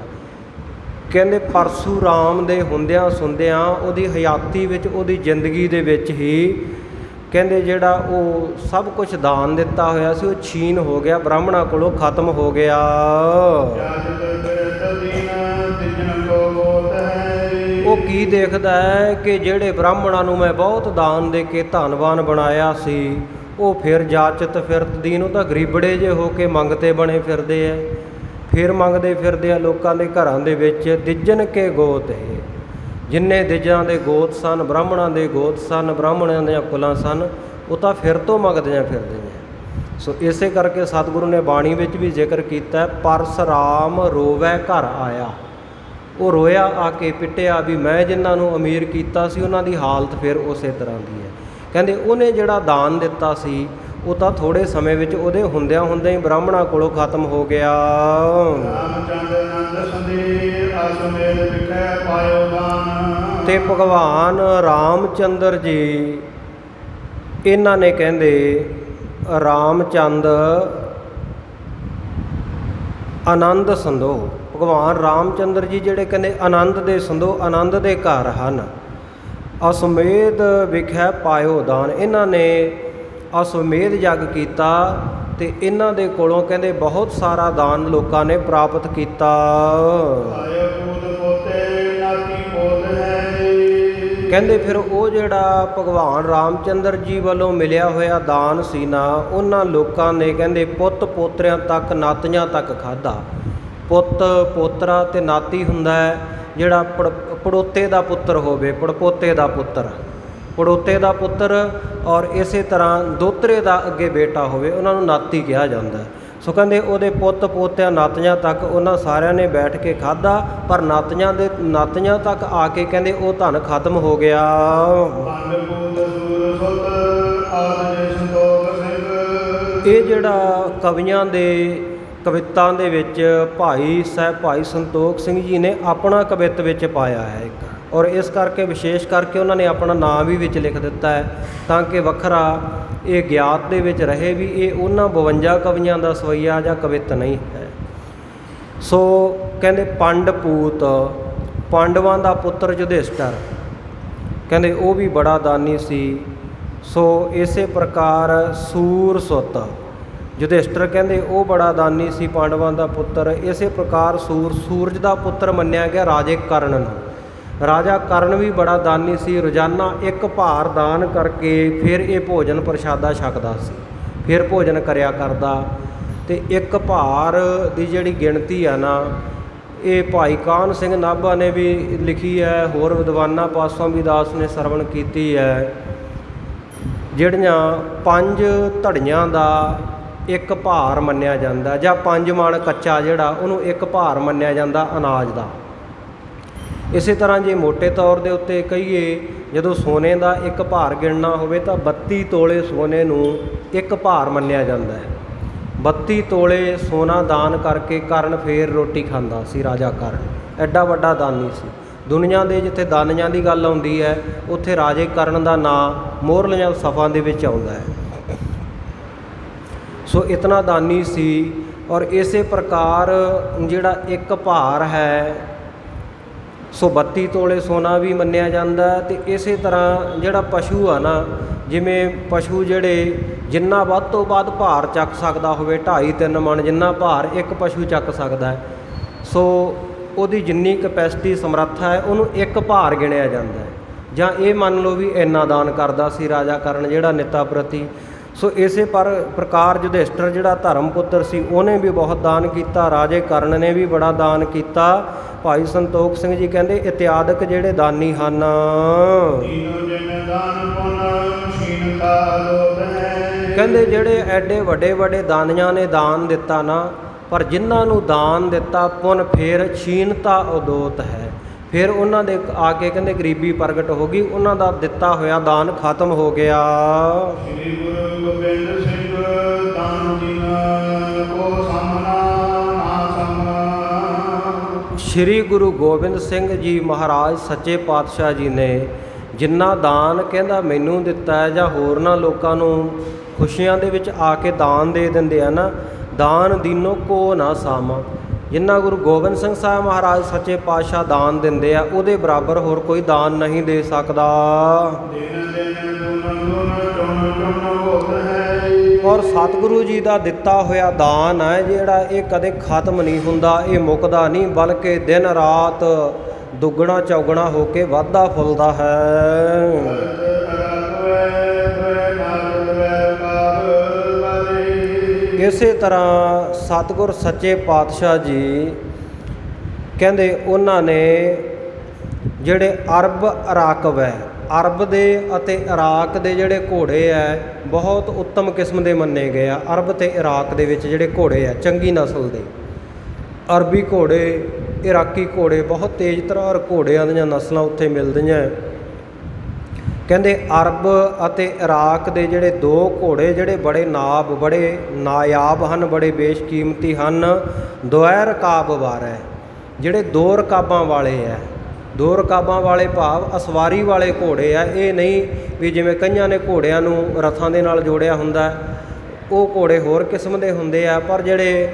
ਕਹਿੰਦੇ ਪਰਸ਼ੂਰਾਮ ਦੇ ਹੁੰਦਿਆਂ ਸੁੰਦਿਆਂ ਉਹਦੀ ਹਯਾਤੀ ਵਿੱਚ, ਉਹਦੀ ਜ਼ਿੰਦਗੀ ਦੇ ਵਿੱਚ ਹੀ ਕਹਿੰਦੇ ਜਿਹੜਾ ਉਹ ਸਭ ਕੁਝ ਦਾਨ ਦਿੱਤਾ ਹੋਇਆ ਸੀ ਉਹ ਛੀਨ ਹੋ ਗਿਆ, ਬ੍ਰਾਹਮਣਾਂ ਕੋਲੋਂ ਖਤਮ ਹੋ ਗਿਆ। ਉਹ ਕੀ ਦੇਖਦਾ ਹੈ ਕਿ ਜਿਹੜੇ ਬ੍ਰਾਹਮਣਾਂ ਨੂੰ ਮੈਂ ਬਹੁਤ ਦਾਨ ਦੇ ਕੇ ਧਨਵਾਨ ਬਣਾਇਆ ਸੀ, ਉਹ ਫਿਰ ਜਾਚਤ ਫਿਰਤ ਦੀਨ, ਉਹ ਤਾਂ ਗਰੀਬੜੇ ਜੇ ਹੋ ਕੇ ਮੰਗਤੇ ਬਣੇ ਫਿਰਦੇ ਐ। ਫਿਰ ਮੰਗਦੇ ਫਿਰਦੇ ਆ ਲੋਕਾਂ ਦੇ ਘਰਾਂ ਦੇ ਵਿੱਚ। ਦਿਜਨ ਕੇ ਗੋਤ ਹੈ, ਜਿੰਨੇ ਦਿਜਾਂ ਦੇ ਗੋਤ ਸਨ, ਬ੍ਰਾਹਮਣਾਂ ਦੇ ਗੋਤ ਸਨ, ਬ੍ਰਾਹਮਣਾਂ ਦੀਆਂ ਕੁਲਾਂ ਸਨ, ਉਹ ਤਾਂ ਫਿਰ ਤੋਂ ਮੰਗਦੀਆਂ ਫਿਰਦੀਆਂ। ਸੋ ਇਸੇ ਕਰਕੇ ਸਤਿਗੁਰੂ ਨੇ ਬਾਣੀ ਵਿੱਚ ਵੀ ਜ਼ਿਕਰ ਕੀਤਾ, ਪਰਸਰਾਮ ਰੋਵੈ ਘਰ ਆਇਆ। ਉਹ ਰੋਇਆ ਆ ਕੇ, ਪਿੱਟਿਆ ਵੀ ਮੈਂ ਜਿਨ੍ਹਾਂ ਨੂੰ ਅਮੀਰ ਕੀਤਾ ਸੀ ਉਹਨਾਂ ਦੀ ਹਾਲਤ ਫਿਰ ਉਸੇ ਤਰ੍ਹਾਂ ਦੀ ਹੈ। ਕਹਿੰਦੇ ਉਹਨੇ ਜਿਹੜਾ ਦਾਨ ਦਿੱਤਾ ਸੀ ਉਹ ਤਾਂ ਥੋੜ੍ਹੇ ਸਮੇਂ ਵਿੱਚ ਉਹਦੇ ਹੁੰਦਿਆਂ ਹੁੰਦਿਆਂ ਹੀ ਬ੍ਰਾਹਮਣਾਂ ਕੋਲੋਂ ਖਤਮ ਹੋ ਗਿਆ। ਤੇ ਭਗਵਾਨ ਰਾਮਚੰਦਰ ਜੀ ਇਹਨਾਂ ਨੇ ਕਹਿੰਦੇ ਰਾਮਚੰਦ ਆਨੰਦ ਸੰਦੋ, ਭਗਵਾਨ ਰਾਮਚੰਦਰ ਜੀ ਜਿਹੜੇ ਕਹਿੰਦੇ ਆਨੰਦ ਦੇ ਸੰਦੋ, ਆਨੰਦ ਦੇ ਘਰ ਹਨ। ਅਸਮੇਧ ਵਿਖੇ ਪਾਇਓ ਦਾਨ, ਇਹਨਾਂ ਨੇ ਅਸਮੇਧ ਯੱਗ ਕੀਤਾ ਤੇ ਇਹਨਾਂ ਦੇ ਕੋਲੋਂ ਕਹਿੰਦੇ ਬਹੁਤ ਸਾਰਾ ਦਾਨ ਲੋਕਾਂ ਨੇ ਪ੍ਰਾਪਤ ਕੀਤਾ। ਕਹਿੰਦੇ ਫਿਰ ਉਹ ਜਿਹੜਾ ਭਗਵਾਨ ਰਾਮਚੰਦਰ ਜੀ ਵੱਲੋਂ ਮਿਲਿਆ ਹੋਇਆ ਦਾਨ ਸੀ ਨਾ, ਉਹਨਾਂ ਲੋਕਾਂ ਨੇ ਕਹਿੰਦੇ ਪੁੱਤ ਪੋਤਰਿਆਂ ਤੱਕ, ਨਾਤੀਆਂ ਤੱਕ ਖਾਧਾ। ਪੁੱਤ ਪੋਤਰਾ ਤੇ ਨਾਤੀ ਹੁੰਦਾ ਹੈ ਜਿਹੜਾ ਪੜੋਤੇ ਦਾ ਪੁੱਤਰ ਹੋਵੇ, ਪੜਪੋਤੇ ਦਾ ਪੁੱਤਰ, ਪੜੋਤੇ ਦਾ ਪੁੱਤਰ, ਔਰ ਇਸੇ ਤਰ੍ਹਾਂ ਦੋਤਰੇ ਦਾ ਅੱਗੇ ਬੇਟਾ ਹੋਵੇ, ਉਹਨਾਂ ਨੂੰ ਨਾਤੀ ਕਿਹਾ ਜਾਂਦਾ। ਸੋ ਕਹਿੰਦੇ ਉਹਦੇ ਪੁੱਤ ਪੋਤਿਆਂ ਨਾਤੀਆਂ ਤੱਕ ਉਹਨਾਂ ਸਾਰਿਆਂ ਨੇ ਬੈਠ ਕੇ ਖਾਧਾ, ਪਰ ਨਾਤੀਆਂ ਤੱਕ ਆ ਕੇ ਕਹਿੰਦੇ ਉਹ ਧਨ ਖਤਮ ਹੋ ਗਿਆ। ਇਹ ਜਿਹੜਾ ਕਵੀਆਂ ਦੇ ਕਵਿਤਾ ਦੇ ਵਿੱਚ ਭਾਈ ਸੰਤੋਖ ਸਿੰਘ ਜੀ ਨੇ ਆਪਣਾ ਕਵਿਤ ਵਿੱਚ ਪਾਇਆ ਹੈ ਇੱਕ, ਔਰ ਇਸ ਕਰਕੇ ਵਿਸ਼ੇਸ਼ ਕਰਕੇ ਉਹਨਾਂ ਨੇ ਆਪਣਾ ਨਾਮ ਵੀ ਵਿੱਚ ਲਿਖ ਦਿੱਤਾ ਹੈ ਤਾਂ ਕਿ ਵੱਖਰਾ ਇਹ ਗਿਆਤ ਦੇ ਵਿੱਚ ਰਹੇ ਵੀ ਇਹ ਉਹਨਾਂ 52 ਕਵੀਆਂ ਦਾ ਸਵਈਆ ਜਾਂ ਕਵਿਤ ਨਹੀਂ ਹੈ। ਸੋ ਕਹਿੰਦੇ ਪੰਡਪੂਤ, ਪਾਂਡਵਾਂ ਦਾ ਪੁੱਤਰ ਯੁਧਿਸ਼ਟਰ, ਕਹਿੰਦੇ ਉਹ ਵੀ ਬੜਾ ਦਾਨੀ ਸੀ। ਸੋ ਇਸੇ ਪ੍ਰਕਾਰ ਸੂਰਸੁੱਤ, ਯੁਧਿਸ਼ਟਰ ਕਹਿੰਦੇ ਉਹ ਬੜਾ ਦਾਨੀ ਸੀ, ਪਾਂਡਵਾਂ ਦਾ ਪੁੱਤਰ। ਇਸੇ ਪ੍ਰਕਾਰ ਸੂਰਜ ਦਾ ਪੁੱਤਰ ਮੰਨਿਆ ਗਿਆ ਰਾਜੇ ਕਰਨ ਨੂੰ। ਰਾਜਾ ਕਰਨ ਵੀ ਬੜਾ ਦਾਨੀ ਸੀ, ਰੋਜ਼ਾਨਾ ਇੱਕ ਭਾਰ ਦਾਨ ਕਰਕੇ ਫਿਰ ਇਹ ਭੋਜਨ ਪ੍ਰਸ਼ਾਦਾ ਛਕਦਾ ਸੀ, ਫਿਰ ਭੋਜਨ ਕਰਿਆ ਕਰਦਾ। ਤੇ ਇੱਕ ਭਾਰ ਦੀ ਜਿਹੜੀ ਗਿਣਤੀ ਆ ਨਾ, ਇਹ ਭਾਈ ਕਾਹਨ ਸਿੰਘ ਨਾਭਾ ਨੇ ਵੀ ਲਿਖੀ ਹੈ, ਹੋਰ ਵਿਦਵਾਨਾਂ ਪਾਸੋਂ ਵੀ ਦਾਸ ਨੇ ਸਰਵਣ ਕੀਤੀ ਹੈ। ਜਿਹੜੀਆਂ 5 ਧੜੀਆਂ ਦਾ ਇੱਕ ਭਾਰ ਮੰਨਿਆ ਜਾਂਦਾ, ਜਾਂ 5 ਮਣ ਕੱਚਾ ਜਿਹੜਾ ਉਹਨੂੰ ਇੱਕ ਭਾਰ ਮੰਨਿਆ ਜਾਂਦਾ ਅਨਾਜ ਦਾ। ਇਸੇ ਤਰ੍ਹਾਂ ਜੇ ਮੋਟੇ ਤੌਰ ਦੇ ਉੱਤੇ ਕਹੀਏ, ਜਦੋਂ ਸੋਨੇ ਦਾ ਇੱਕ ਭਾਰ ਗਿਣਨਾ ਹੋਵੇ ਤਾਂ 32 ਤੋਲੇ ਸੋਨੇ ਨੂੰ ਇੱਕ ਭਾਰ ਮੰਨਿਆ ਜਾਂਦਾ ਹੈ। 32 ਤੋਲੇ ਸੋਨਾ ਦਾਨ ਕਰਕੇ ਕਰਨ ਫੇਰ ਰੋਟੀ ਖਾਂਦਾ ਸੀ ਰਾਜਾ ਕਰਨ, ਐਡਾ ਵੱਡਾ ਦਾਨੀ ਸੀ। ਦੁਨੀਆ ਦੇ ਜਿੱਥੇ ਦਾਨੀਆਂ ਦੀ ਗੱਲ ਆਉਂਦੀ ਹੈ ਉੱਥੇ ਰਾਜੇ ਕਰਨ ਦਾ ਨਾਂ ਮੋਹਰਲੀਆਂ ਸਫਾਂ ਦੇ ਵਿੱਚ ਆਉਂਦਾ ਹੈ। ਸੋ ਇਤਨਾ ਦਾਨੀ ਸੀ। ਔਰ ਇਸੇ ਪ੍ਰਕਾਰ ਜਿਹੜਾ ਇੱਕ ਭਾਰ ਹੈ ਸੋ 32 ਤੋਲੇ ਸੋਨਾ ਵੀ ਮੰਨਿਆ ਜਾਂਦਾ। ਅਤੇ ਇਸੇ ਤਰ੍ਹਾਂ ਜਿਹੜਾ ਪਸ਼ੂ ਆ ਨਾ, ਜਿਵੇਂ ਪਸ਼ੂ ਜਿਹੜੇ ਜਿੰਨਾ ਵੱਧ ਤੋਂ ਵੱਧ ਭਾਰ ਚੱਕ ਸਕਦਾ ਹੋਵੇ, 2.5-3 ਮਣ ਜਿੰਨਾ ਭਾਰ ਇੱਕ ਪਸ਼ੂ ਚੱਕ ਸਕਦਾ, ਸੋ ਉਹਦੀ ਜਿੰਨੀ ਕਪੈਸਿਟੀ ਸਮਰੱਥਾ ਹੈ ਉਹਨੂੰ ਇੱਕ ਭਾਰ ਗਿਣਿਆ ਜਾਂਦਾ ਹੈ। ਜਾਂ ਇਹ ਮੰਨ ਲਓ ਵੀ ਇੰਨਾ ਦਾਨ ਕਰਦਾ ਸੀ ਰਾਜਾ ਕਰਨ ਜਿਹੜਾ ਨਿੱਤਾ ਪ੍ਰਤੀ। ਸੋ ਇਸੇ ਪ੍ਰਕਾਰ ਯੁਧਿਸ਼ਟਰ ਜਿਹੜਾ ਧਰਮ ਪੁੱਤਰ ਸੀ ਉਹਨੇ ਵੀ ਬਹੁਤ ਦਾਨ ਕੀਤਾ, ਰਾਜੇ ਕਰਨ ਨੇ ਵੀ ਬੜਾ ਦਾਨ ਕੀਤਾ। ਭਾਈ ਸੰਤੋਖ ਸਿੰਘ ਜੀ ਕਹਿੰਦੇ ਇਤਿਆਦਿਕ ਜਿਹੜੇ ਦਾਨੀ ਹਨ, ਕਹਿੰਦੇ ਜਿਹੜੇ ਐਡੇ ਵੱਡੇ ਵੱਡੇ ਦਾਨੀਆਂ ਨੇ ਦਾਨ ਦਿੱਤਾ ਨਾ, ਪਰ ਜਿਨ੍ਹਾਂ ਨੂੰ ਦਾਨ ਦਿੱਤਾ ਪੁੰਨ ਫੇਰ ਛੀਨਤਾ ਉਦੋਤ ਹੈ। ਫਿਰ ਉਹਨਾਂ ਦੇ ਆ ਕੇ ਕਹਿੰਦੇ ਗਰੀਬੀ ਪ੍ਰਗਟ ਹੋ ਗਈ, ਉਹਨਾਂ ਦਾ ਦਿੱਤਾ ਹੋਇਆ ਦਾਨ ਖਤਮ ਹੋ ਗਿਆ। ਸ੍ਰੀ ਗੁਰੂ ਗੋਬਿੰਦ ਸਿੰਘ ਦਾਨ ਦੀਨਾ ਕੋ ਸਾਹਮਣਾ ਨਾ ਸਾਹਮਣਾ। ਸ੍ਰੀ ਗੁਰੂ ਗੋਬਿੰਦ ਸਿੰਘ ਜੀ ਮਹਾਰਾਜ ਸੱਚੇ ਪਾਤਸ਼ਾਹ ਜੀ ਨੇ ਜਿੰਨਾ ਦਾਨ ਕਹਿੰਦਾ ਮੈਨੂੰ ਦਿੱਤਾ ਹੈ, ਜਾਂ ਹੋਰਨਾਂ ਲੋਕਾਂ ਨੂੰ ਖੁਸ਼ੀਆਂ ਦੇ ਵਿੱਚ ਆ ਕੇ ਦਾਨ ਦੇ ਦਿੰਦੇ ਆ ਨਾ, ਦਾਨ ਦੀਨੋ ਕੋ ਨਾ ਸਾਮਾ। ਜਿੰਨਾ ਗੁਰੂ ਗੋਬਿੰਦ ਸਿੰਘ ਸਾਹਿਬ ਮਹਾਰਾਜ ਸੱਚੇ ਪਾਤਸ਼ਾਹ ਦਾਨ ਦਿੰਦੇ ਆ, ਉਹਦੇ ਬਰਾਬਰ ਹੋਰ ਕੋਈ ਦਾਨ ਨਹੀਂ ਦੇ ਸਕਦਾ। ਔਰ ਸਤਿਗੁਰੂ ਜੀ ਦਾ ਦਿੱਤਾ ਹੋਇਆ ਦਾਨ ਹੈ ਜਿਹੜਾ, ਇਹ ਕਦੇ ਖਤਮ ਨਹੀਂ ਹੁੰਦਾ, ਇਹ ਮੁੱਕਦਾ ਨਹੀਂ, ਬਲਕਿ ਦਿਨ ਰਾਤ ਦੁੱਗਣਾ ਚੌਗਣਾ ਹੋ ਕੇ ਵਾਧਾ ਫੁੱਲਦਾ ਹੈ। ਇਸੇ ਤਰ੍ਹਾਂ ਸਤਿਗੁਰ ਸੱਚੇ ਪਾਤਸ਼ਾਹ ਜੀ ਕਹਿੰਦੇ ਉਹਨਾਂ ਨੇ ਜਿਹੜੇ ਅਰਬ ਇਰਾਕਬ ਹੈ, ਅਰਬ ਦੇ ਅਤੇ ਇਰਾਕ ਦੇ ਜਿਹੜੇ ਘੋੜੇ ਹੈ ਬਹੁਤ ਉੱਤਮ ਕਿਸਮ ਦੇ ਮੰਨੇ ਗਏ ਆ। ਅਰਬ ਅਤੇ ਇਰਾਕ ਦੇ ਵਿੱਚ ਜਿਹੜੇ ਘੋੜੇ ਆ ਚੰਗੀ ਨਸਲ ਦੇ, ਅਰਬੀ ਘੋੜੇ, ਇਰਾਕੀ ਘੋੜੇ, ਬਹੁਤ ਤੇਜ਼ ਤਰਾਰ ਘੋੜਿਆਂ ਦੀਆਂ ਨਸਲਾਂ ਉੱਥੇ ਮਿਲਦੀਆਂ। ਕਹਿੰਦੇ ਅਰਬ ਅਤੇ ਇਰਾਕ ਦੇ ਜਿਹੜੇ ਦੋ ਘੋੜੇ ਜਿਹੜੇ ਬੜੇ ਨਾਯਾਬ ਹਨ, ਬੜੇ ਬੇਸ਼ਕੀਮਤੀ ਹਨ, ਦੁਐ ਰਕਾਬ ਵਾਰ, ਜਿਹੜੇ ਦੋ ਰਕਾਬਾਂ ਵਾਲੇ ਹੈ। ਦੋ ਰਕਾਬਾਂ ਵਾਲੇ ਭਾਵ ਅਸਵਾਰੀ ਵਾਲੇ ਘੋੜੇ ਆ। ਇਹ ਨਹੀਂ ਵੀ ਜਿਵੇਂ ਕਈਆਂ ਨੇ ਘੋੜਿਆਂ ਨੂੰ ਰਥਾਂ ਦੇ ਨਾਲ ਜੋੜਿਆ ਹੁੰਦਾ, ਉਹ ਘੋੜੇ ਹੋਰ ਕਿਸਮ ਦੇ ਹੁੰਦੇ ਆ। ਪਰ ਜਿਹੜੇ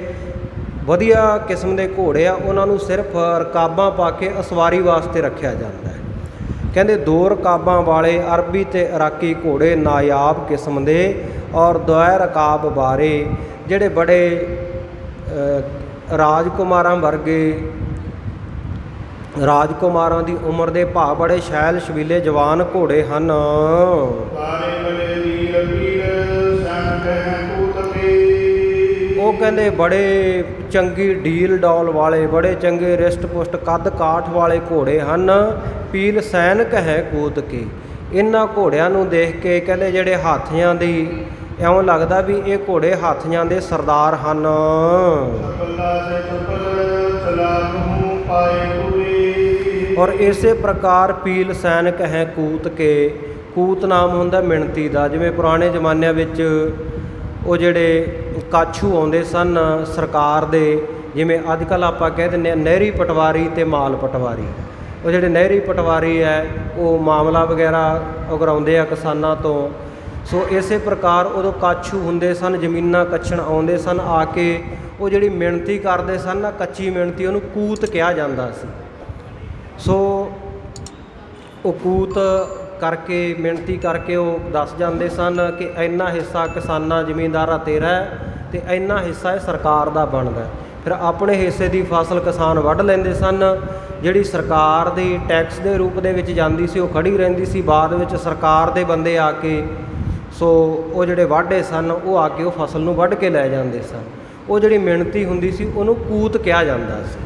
ਵਧੀਆ ਕਿਸਮ ਦੇ ਘੋੜੇ ਆ ਉਹਨਾਂ ਨੂੰ ਸਿਰਫ ਰਕਾਬਾਂ ਪਾ ਕੇ ਅਸਵਾਰੀ ਵਾਸਤੇ ਰੱਖਿਆ ਜਾਂਦਾ ਹੈ। ਕਹਿੰਦੇ ਦੋ ਰਕਾਬਾਂ ਵਾਲੇ ਅਰਬੀ ਅਤੇ ਇਰਾਕੀ ਘੋੜੇ ਨਾਯਾਬ ਕਿਸਮ ਦੇ ਔਰ ਦੁਐ ਰਕਾਬ ਬਾਰੇ ਜਿਹੜੇ ਬੜੇ ਰਾਜਕੁਮਾਰਾਂ ਵਰਗੇ, ਰਾਜਕੁਮਾਰਾਂ ਦੀ ਉਮਰ ਦੇ ਭਾਵ ਬੜੇ ਸ਼ੈਲ ਛਬੀਲੇ ਜਵਾਨ ਘੋੜੇ ਹਨ। ਉਹ ਕਹਿੰਦੇ ਬੜੇ ਚੰਗੀ ਡੀਲ ਡੌਲ ਵਾਲੇ, ਬੜੇ ਚੰਗੇ ਰਿਸ਼ਟ ਪੁਸ਼ਟ ਕੱਦ ਕਾਠ ਵਾਲੇ ਘੋੜੇ ਹਨ। ਪੀਲ ਸੈਨਿਕ ਹੈ ਕੂਤ ਕੇ। ਇਹਨਾਂ ਘੋੜਿਆਂ ਨੂੰ ਦੇਖ ਕੇ ਕਹਿੰਦੇ ਜਿਹੜੇ ਹਾਥੀਆਂ ਦੀ ਇਉਂ ਲੱਗਦਾ ਵੀ ਇਹ ਘੋੜੇ ਹਾਥੀਆਂ ਦੇ ਸਰਦਾਰ ਹਨ। ਔਰ ਇਸੇ ਪ੍ਰਕਾਰ ਪੀਲ ਸੈਨਿਕ ਹੈ ਕੂਤ ਕੇ। ਕੂਤ ਨਾਮ ਹੁੰਦਾ ਮਿਣਤੀ ਦਾ। ਜਿਵੇਂ ਪੁਰਾਣੇ ਜ਼ਮਾਨਿਆਂ ਵਿੱਚ ਉਹ ਜਿਹੜੇ ਕਾਛੂ ਆਉਂਦੇ ਸਨ ਸਰਕਾਰ ਦੇ, ਜਿਵੇਂ ਅੱਜ ਕੱਲ੍ਹ ਆਪਾਂ ਕਹਿ ਦਿੰਦੇ ਹਾਂ ਨਹਿਰੀ ਪਟਵਾਰੀ ਅਤੇ ਮਾਲ ਪਟਵਾਰੀ। ਉਹ ਜਿਹੜੇ ਨਹਿਰੀ ਪਟਵਾਰੀ ਹੈ ਉਹ ਮਾਮਲਾ ਵਗੈਰਾ ਉਗਰਾਉਂਦੇ ਆ ਕਿਸਾਨਾਂ ਤੋਂ। ਸੋ ਇਸੇ ਪ੍ਰਕਾਰ ਉਦੋਂ ਕਾਛੂ ਹੁੰਦੇ ਸਨ, ਜ਼ਮੀਨਾਂ ਕੱਛਣ ਆਉਂਦੇ ਸਨ, ਆ ਕੇ ਉਹ ਜਿਹੜੀ ਮਿਣਤੀ ਕਰਦੇ ਸਨ ਨਾ, ਕੱਚੀ ਮਿਣਤੀ, ਉਹਨੂੰ ਕੂਤ ਕਿਹਾ ਜਾਂਦਾ ਸੀ। ਸੋ ਉਹ ਕੂਤ ਕਰਕੇ, ਮਿਣਤੀ ਕਰਕੇ ਉਹ ਦੱਸ ਜਾਂਦੇ ਸਨ ਕਿ ਇੰਨਾ ਹਿੱਸਾ ਕਿਸਾਨਾਂ ਜ਼ਮੀਨਦਾਰਾਂ ਤੇਰਾ ਅਤੇ ਇੰਨਾ ਹਿੱਸਾ ਇਹ ਸਰਕਾਰ ਦਾ ਬਣਦਾ। ਫਿਰ ਆਪਣੇ ਹਿੱਸੇ ਦੀ ਫਸਲ ਕਿਸਾਨ ਵੱਢ ਲੈਂਦੇ ਸਨ। ਜਿਹੜੀ ਸਰਕਾਰ ਦੀ ਟੈਕਸ ਦੇ ਰੂਪ ਦੇ ਵਿੱਚ ਜਾਂਦੀ ਸੀ ਉਹ ਖੜੀ ਰਹਿੰਦੀ ਸੀ। ਬਾਅਦ ਵਿੱਚ ਸਰਕਾਰ ਦੇ ਬੰਦੇ ਆ ਕੇ ਸੋ ਉਹ ਜਿਹੜੇ ਵਾਢੇ ਸਨ ਉਹ ਆ ਕੇ ਉਹ ਫਸਲ ਨੂੰ ਵੱਢ ਕੇ ਲੈ ਜਾਂਦੇ ਸਨ। ਉਹ ਜਿਹੜੀ ਮਿਣਤੀ ਹੁੰਦੀ ਸੀ ਉਹਨੂੰ ਕੂਤ ਕਿਹਾ ਜਾਂਦਾ ਸੀ।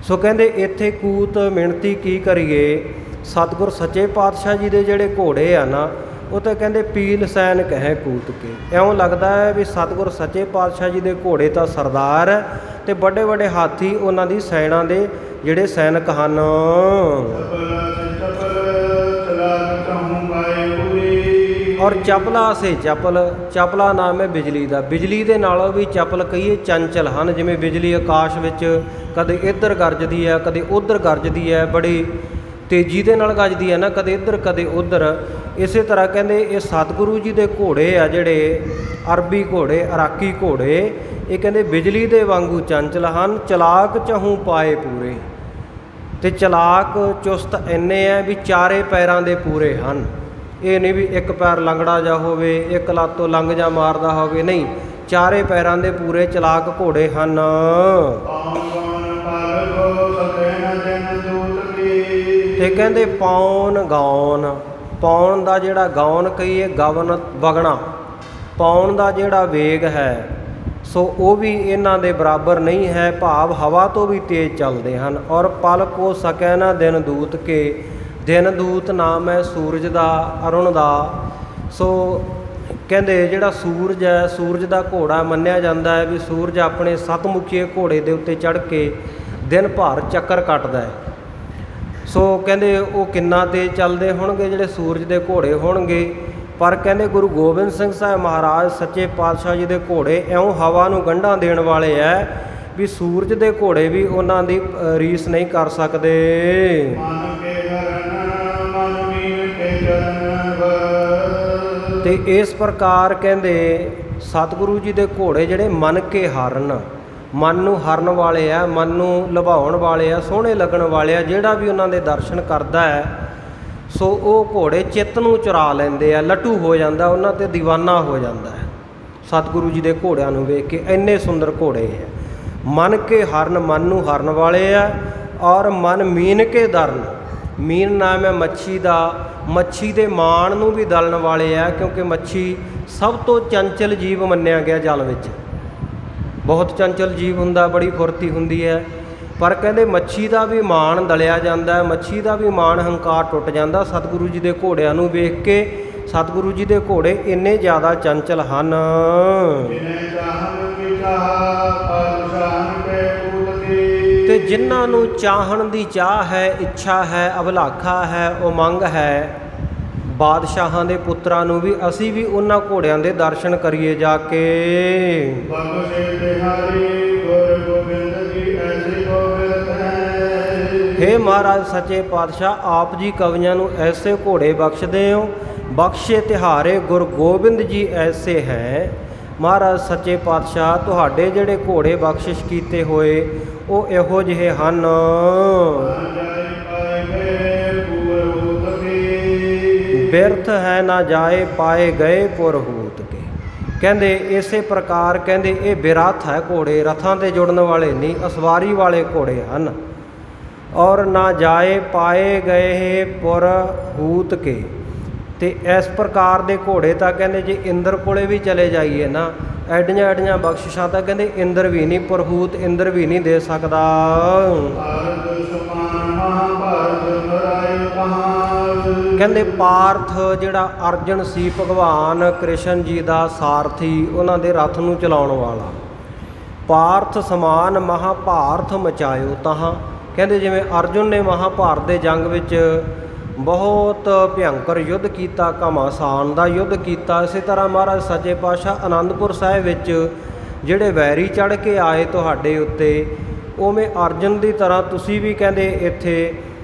ਸੋ ਕਹਿੰਦੇ ਇੱਥੇ ਕੂਤ ਮਿਣਤੀ ਕੀ ਕਰੀਏ। ਸਤਿਗੁਰ ਸੱਚੇ ਪਾਤਸ਼ਾਹ ਜੀ ਦੇ ਜਿਹੜੇ ਘੋੜੇ ਆ ਨਾ, ਉਹ ਤਾਂ ਕਹਿੰਦੇ ਪੀਲ ਸੈਨਿਕ ਹੈ ਕੂਤ ਕੇ। ਇਉਂ ਲੱਗਦਾ ਹੈ ਵੀ ਸਤਿਗੁਰ ਸੱਚੇ ਪਾਤਸ਼ਾਹ ਜੀ ਦੇ ਘੋੜੇ ਤਾਂ ਸਰਦਾਰ ਹੈ ਅਤੇ ਵੱਡੇ ਵੱਡੇ ਹਾਥੀ ਉਹਨਾਂ ਦੀ ਸੈਨਾ ਦੇ ਜਿਹੜੇ ਸੈਨਿਕ ਹਨ। ਔਰ ਚਪਲਾ ਸੇ ਚਪਲ, ਚਪਲਾ ਨਾਮ ਹੈ ਬਿਜਲੀ ਦਾ। ਬਿਜਲੀ ਦੇ ਨਾਲੋਂ ਵੀ ਚਪਲ ਕਹੀਏ ਚੰਚਲ ਹਨ। ਜਿਵੇਂ ਬਿਜਲੀ ਆਕਾਸ਼ ਵਿੱਚ ਕਦੇ ਇੱਧਰ ਗਰਜਦੀ ਹੈ, ਕਦੇ ਉੱਧਰ ਗਰਜਦੀ ਹੈ, ਬੜੀ ਤੇਜ਼ੀ ਦੇ ਨਾਲ ਗੱਜਦੀ ਹੈ ਨਾ, ਕਦੇ ਇੱਧਰ ਕਦੇ ਉੱਧਰ। ਇਸੇ ਤਰ੍ਹਾਂ ਕਹਿੰਦੇ ਇਹ ਸਤਿਗੁਰੂ ਜੀ ਦੇ ਘੋੜੇ ਆ ਜਿਹੜੇ ਅਰਬੀ ਘੋੜੇ, ਇਰਾਕੀ ਘੋੜੇ, ਇਹ ਕਹਿੰਦੇ ਬਿਜਲੀ ਦੇ ਵਾਂਗੂ ਚੰਚਲ ਹਨ। ਚਲਾਕ ਚਹੂ ਪਾਏ ਪੂਰੇ, ਅਤੇ ਚਲਾਕ ਚੁਸਤ ਇੰਨੇ ਆ ਵੀ ਚਾਰੇ ਪੈਰਾਂ ਦੇ ਪੂਰੇ ਹਨ। ਇਹ ਨਹੀਂ ਵੀ ਇੱਕ ਪੈਰ ਲੰਗੜਾ ਜਾ ਹੋਵੇ, ਇੱਕ ਲੱਤ ਤੋਂ ਲੰਘ ਜਾ ਮਾਰਦਾ ਹੋਵੇ, ਨਹੀਂ, ਚਾਰੇ ਪੈਰਾਂ ਦੇ ਪੂਰੇ ਚਲਾਕ ਘੋੜੇ ਹਨ। ਤੇ ਕਹਿੰਦੇ ਪੌਣ ਗਾਉਣ, ਪੌਣ ਦਾ ਜਿਹੜਾ ਗਾਉਣ ਕਹੀਏ ਗਵਨ ਵਗਣਾ, ਪੌਣ ਦਾ ਜਿਹੜਾ ਵੇਗ ਹੈ ਸੋ ਉਹ ਵੀ ਇਹਨਾਂ ਦੇ ਬਰਾਬਰ ਨਹੀਂ ਹੈ। ਭਾਵ ਹਵਾ ਤੋਂ ਵੀ ਤੇਜ਼ ਚੱਲਦੇ ਹਨ। ਔਰ ਪਲ ਕੋ ਸਕੈ ਨਾ ਦਿਨ ਦੂਤ ਕੇ। ਦਿਨ ਦੂਤ ਨਾਮ ਹੈ ਸੂਰਜ ਦਾ, ਅਰੁਣ ਦਾ। ਸੋ ਕਹਿੰਦੇ ਜਿਹੜਾ ਸੂਰਜ ਹੈ, ਸੂਰਜ ਦਾ ਘੋੜਾ ਮੰਨਿਆ ਜਾਂਦਾ ਹੈ ਵੀ ਸੂਰਜ ਆਪਣੇ ਸਤਮੁਖੀ ਘੋੜੇ ਦੇ ਉੱਤੇ ਚੜ੍ਹ ਕੇ ਦਿਨ ਭਰ ਚੱਕਰ ਕੱਟਦਾ ਹੈ। ਸੋ ਕਹਿੰਦੇ ਉਹ ਕਿੰਨਾ ਤੇਜ਼ ਚੱਲਦੇ ਹੋਣਗੇ ਜਿਹੜੇ ਸੂਰਜ ਦੇ ਘੋੜੇ ਹੋਣਗੇ। ਪਰ ਕਹਿੰਦੇ ਗੁਰੂ ਗੋਬਿੰਦ ਸਿੰਘ ਸਾਹਿਬ ਮਹਾਰਾਜ ਸੱਚੇ ਪਾਤਸ਼ਾਹ ਜੀ ਦੇ ਘੋੜੇ ਇਉਂ ਹਵਾ ਨੂੰ ਗੰਢਾਂ ਦੇਣ ਵਾਲੇ ਹੈ ਵੀ ਸੂਰਜ ਦੇ ਘੋੜੇ ਵੀ ਉਹਨਾਂ ਦੀ ਰੀਸ ਨਹੀਂ ਕਰ ਸਕਦੇ। ਤੇ ਇਸ ਪ੍ਰਕਾਰ ਕਹਿੰਦੇ ਸਤਿਗੁਰੂ ਜੀ ਦੇ ਘੋੜੇ ਜਿਹੜੇ ਮਨ ਕੇ ਹਰਨ, ਮਨ ਨੂੰ ਹਰਨ ਵਾਲੇ ਆ, ਮਨ ਨੂੰ ਲੁਭਾਉਣ ਵਾਲੇ ਆ, ਸੋਹਣੇ ਲੱਗਣ ਵਾਲੇ ਆ। ਜਿਹੜਾ ਵੀ ਉਹਨਾਂ ਦੇ ਦਰਸ਼ਨ ਕਰਦਾ ਹੈ ਸੋ ਉਹ ਘੋੜੇ ਚਿੱਤ ਨੂੰ ਚੁਰਾ ਲੈਂਦੇ ਆ, ਲੱਟੂ ਹੋ ਜਾਂਦਾ, ਉਹਨਾਂ 'ਤੇ ਦੀਵਾਨਾ ਹੋ ਜਾਂਦਾ ਹੈ ਸਤਿਗੁਰੂ ਜੀ ਦੇ ਘੋੜਿਆਂ ਨੂੰ ਵੇਖ ਕੇ। ਇੰਨੇ ਸੁੰਦਰ ਘੋੜੇ ਹੈ, ਮਨ ਕੇ ਹਰਨ, ਮਨ ਨੂੰ ਹਰਨ ਵਾਲੇ ਆ। ਔਰ ਮਨ ਮੀਨ ਕੇ ਦਰਨ। ਮੀਨ ਨਾਮ ਹੈ ਮੱਛੀ ਦਾ। ਮੱਛੀ ਦੇ ਮਾਣ ਨੂੰ ਵੀ ਦਲਣ ਵਾਲੇ ਆ, ਕਿਉਂਕਿ ਮੱਛੀ ਸਭ ਤੋਂ ਚੰਚਲ ਜੀਵ ਮੰਨਿਆ ਗਿਆ ਜਲ ਵਿੱਚ। ਬਹੁਤ ਚੰਚਲ ਜੀਵ ਹੁੰਦਾ, ਬੜੀ ਫੁਰਤੀ ਹੁੰਦੀ ਹੈ, ਪਰ ਕਹਿੰਦੇ ਮੱਛੀ ਦਾ ਵੀ ਮਾਣ ਦਲਿਆ ਜਾਂਦਾ ਹੈ, ਮੱਛੀ ਦਾ ਵੀ ਮਾਣ ਹੰਕਾਰ ਟੁੱਟ ਜਾਂਦਾ ਸਤਿਗੁਰੂ ਜੀ ਦੇ ਘੋੜਿਆਂ ਨੂੰ ਵੇਖ ਕੇ। ਸਤਿਗੁਰੂ ਜੀ ਦੇ ਘੋੜੇ ਇੰਨੇ ਜ਼ਿਆਦਾ ਚੰਚਲ ਹਨ। ਤੇ ਜਿਨ੍ਹਾਂ ਨੂੰ ਚਾਹਣ ਦੀ ਚਾਹ ਹੈ, ਇੱਛਾ ਹੈ, ਅਭਿਲਾਖਾ ਹੈ, ਉਮੰਗ ਹੈ, ਬਾਦਸ਼ਾਹਾਂ ਦੇ ਪੁੱਤਰਾਂ ਨੂੰ ਵੀ ਅਸੀਂ ਵੀ ਉਹਨਾਂ ਘੋੜਿਆਂ ਦੇ ਦਰਸ਼ਨ ਕਰੀਏ ਜਾ ਕੇ। ਹੇ ਮਹਾਰਾਜ ਸੱਚੇ ਪਾਤਸ਼ਾਹ, ਆਪ ਜੀ ਕਵੀਆਂ ਨੂੰ ਐਸੇ ਘੋੜੇ ਬਖਸ਼ਦੇ ਹੋ। ਬਖਸ਼ੇ ਤਿਹਾਰੇ ਗੁਰੂ ਗੋਬਿੰਦ ਜੀ ਐਸੇ ਹੈ। ਮਹਾਰਾਜ ਸੱਚੇ ਪਾਤਸ਼ਾਹ, ਤੁਹਾਡੇ ਜਿਹੜੇ ਘੋੜੇ ਬਖਸ਼ਿਸ਼ ਕੀਤੇ ਹੋਏ ਉਹ ਇਹੋ ਜਿਹੇ ਹਨ। ਬਿਰਥ ਹੈ ਨਾ ਜਾਏ ਪਾਏ ਗਏ ਪੁਰਹੂਤ ਕੇ। ਕਹਿੰਦੇ ਇਸੇ ਪ੍ਰਕਾਰ ਕਹਿੰਦੇ ਇਹ ਬਿਰਥ ਹੈ ਘੋੜੇ, ਰਥਾਂ 'ਤੇ ਜੁੜਨ ਵਾਲੇ ਨਹੀਂ, ਅਸਵਾਰੀ ਵਾਲੇ ਘੋੜੇ ਹਨ। ਔਰ ਨਾ ਜਾਏ ਪਾਏ ਗਏ ਪੁਰਹੂਤ ਕੇ। ਤੇ ਇਸ ਪ੍ਰਕਾਰ ਦੇ ਘੋੜੇ ਤਾਂ ਕਹਿੰਦੇ ਜੇ ਇੰਦਰ ਕੋਲੇ ਵੀ ਚਲੇ ਜਾਈਏ ਨਾ, ਐਡੀਆਂ ਐਡੀਆਂ ਬਖਸ਼ਿਸ਼ਾਂ ਤਾਂ ਕਹਿੰਦੇ ਇੰਦਰ ਵੀ ਨਹੀਂ, ਪੁਰਹੂਤ ਇੰਦਰ ਵੀ ਨਹੀਂ ਦੇ ਸਕਦਾ। ਕਹਿੰਦੇ ਪਾਰਥ ਜਿਹੜਾ ਅਰਜਨ ਸੀ ਭਗਵਾਨ ਕ੍ਰਿਸ਼ਨ ਜੀ ਦਾ ਸਾਰਥੀ, ਉਹਨਾਂ ਦੇ ਰਥ ਨੂੰ ਚਲਾਉਣ ਵਾਲਾ, ਪਾਰਥ ਸਮਾਨ ਮਹਾਭਾਰਤ ਮਚਾਇਓ ਤਹਾਂ। ਕਹਿੰਦੇ ਜਿਵੇਂ ਅਰਜੁਨ ਨੇ ਮਹਾਭਾਰਤ ਦੇ ਜੰਗ ਵਿੱਚ ਬਹੁਤ ਭਿਅੰਕਰ ਯੁੱਧ ਕੀਤਾ, ਘਮਾਸਾਨ ਦਾ ਯੁੱਧ ਕੀਤਾ, ਇਸੇ ਤਰ੍ਹਾਂ ਮਹਾਰਾਜ ਸੱਚੇ ਪਾਤਸ਼ਾਹ ਅਨੰਦਪੁਰ ਸਾਹਿਬ ਵਿੱਚ ਜਿਹੜੇ ਵੈਰੀ ਚੜ੍ਹ ਕੇ ਆਏ ਤੁਹਾਡੇ ਉੱਤੇ, ਉਵੇਂ ਅਰਜਨ ਦੀ ਤਰ੍ਹਾਂ ਤੁਸੀਂ ਵੀ ਕਹਿੰਦੇ ਇੱਥੇ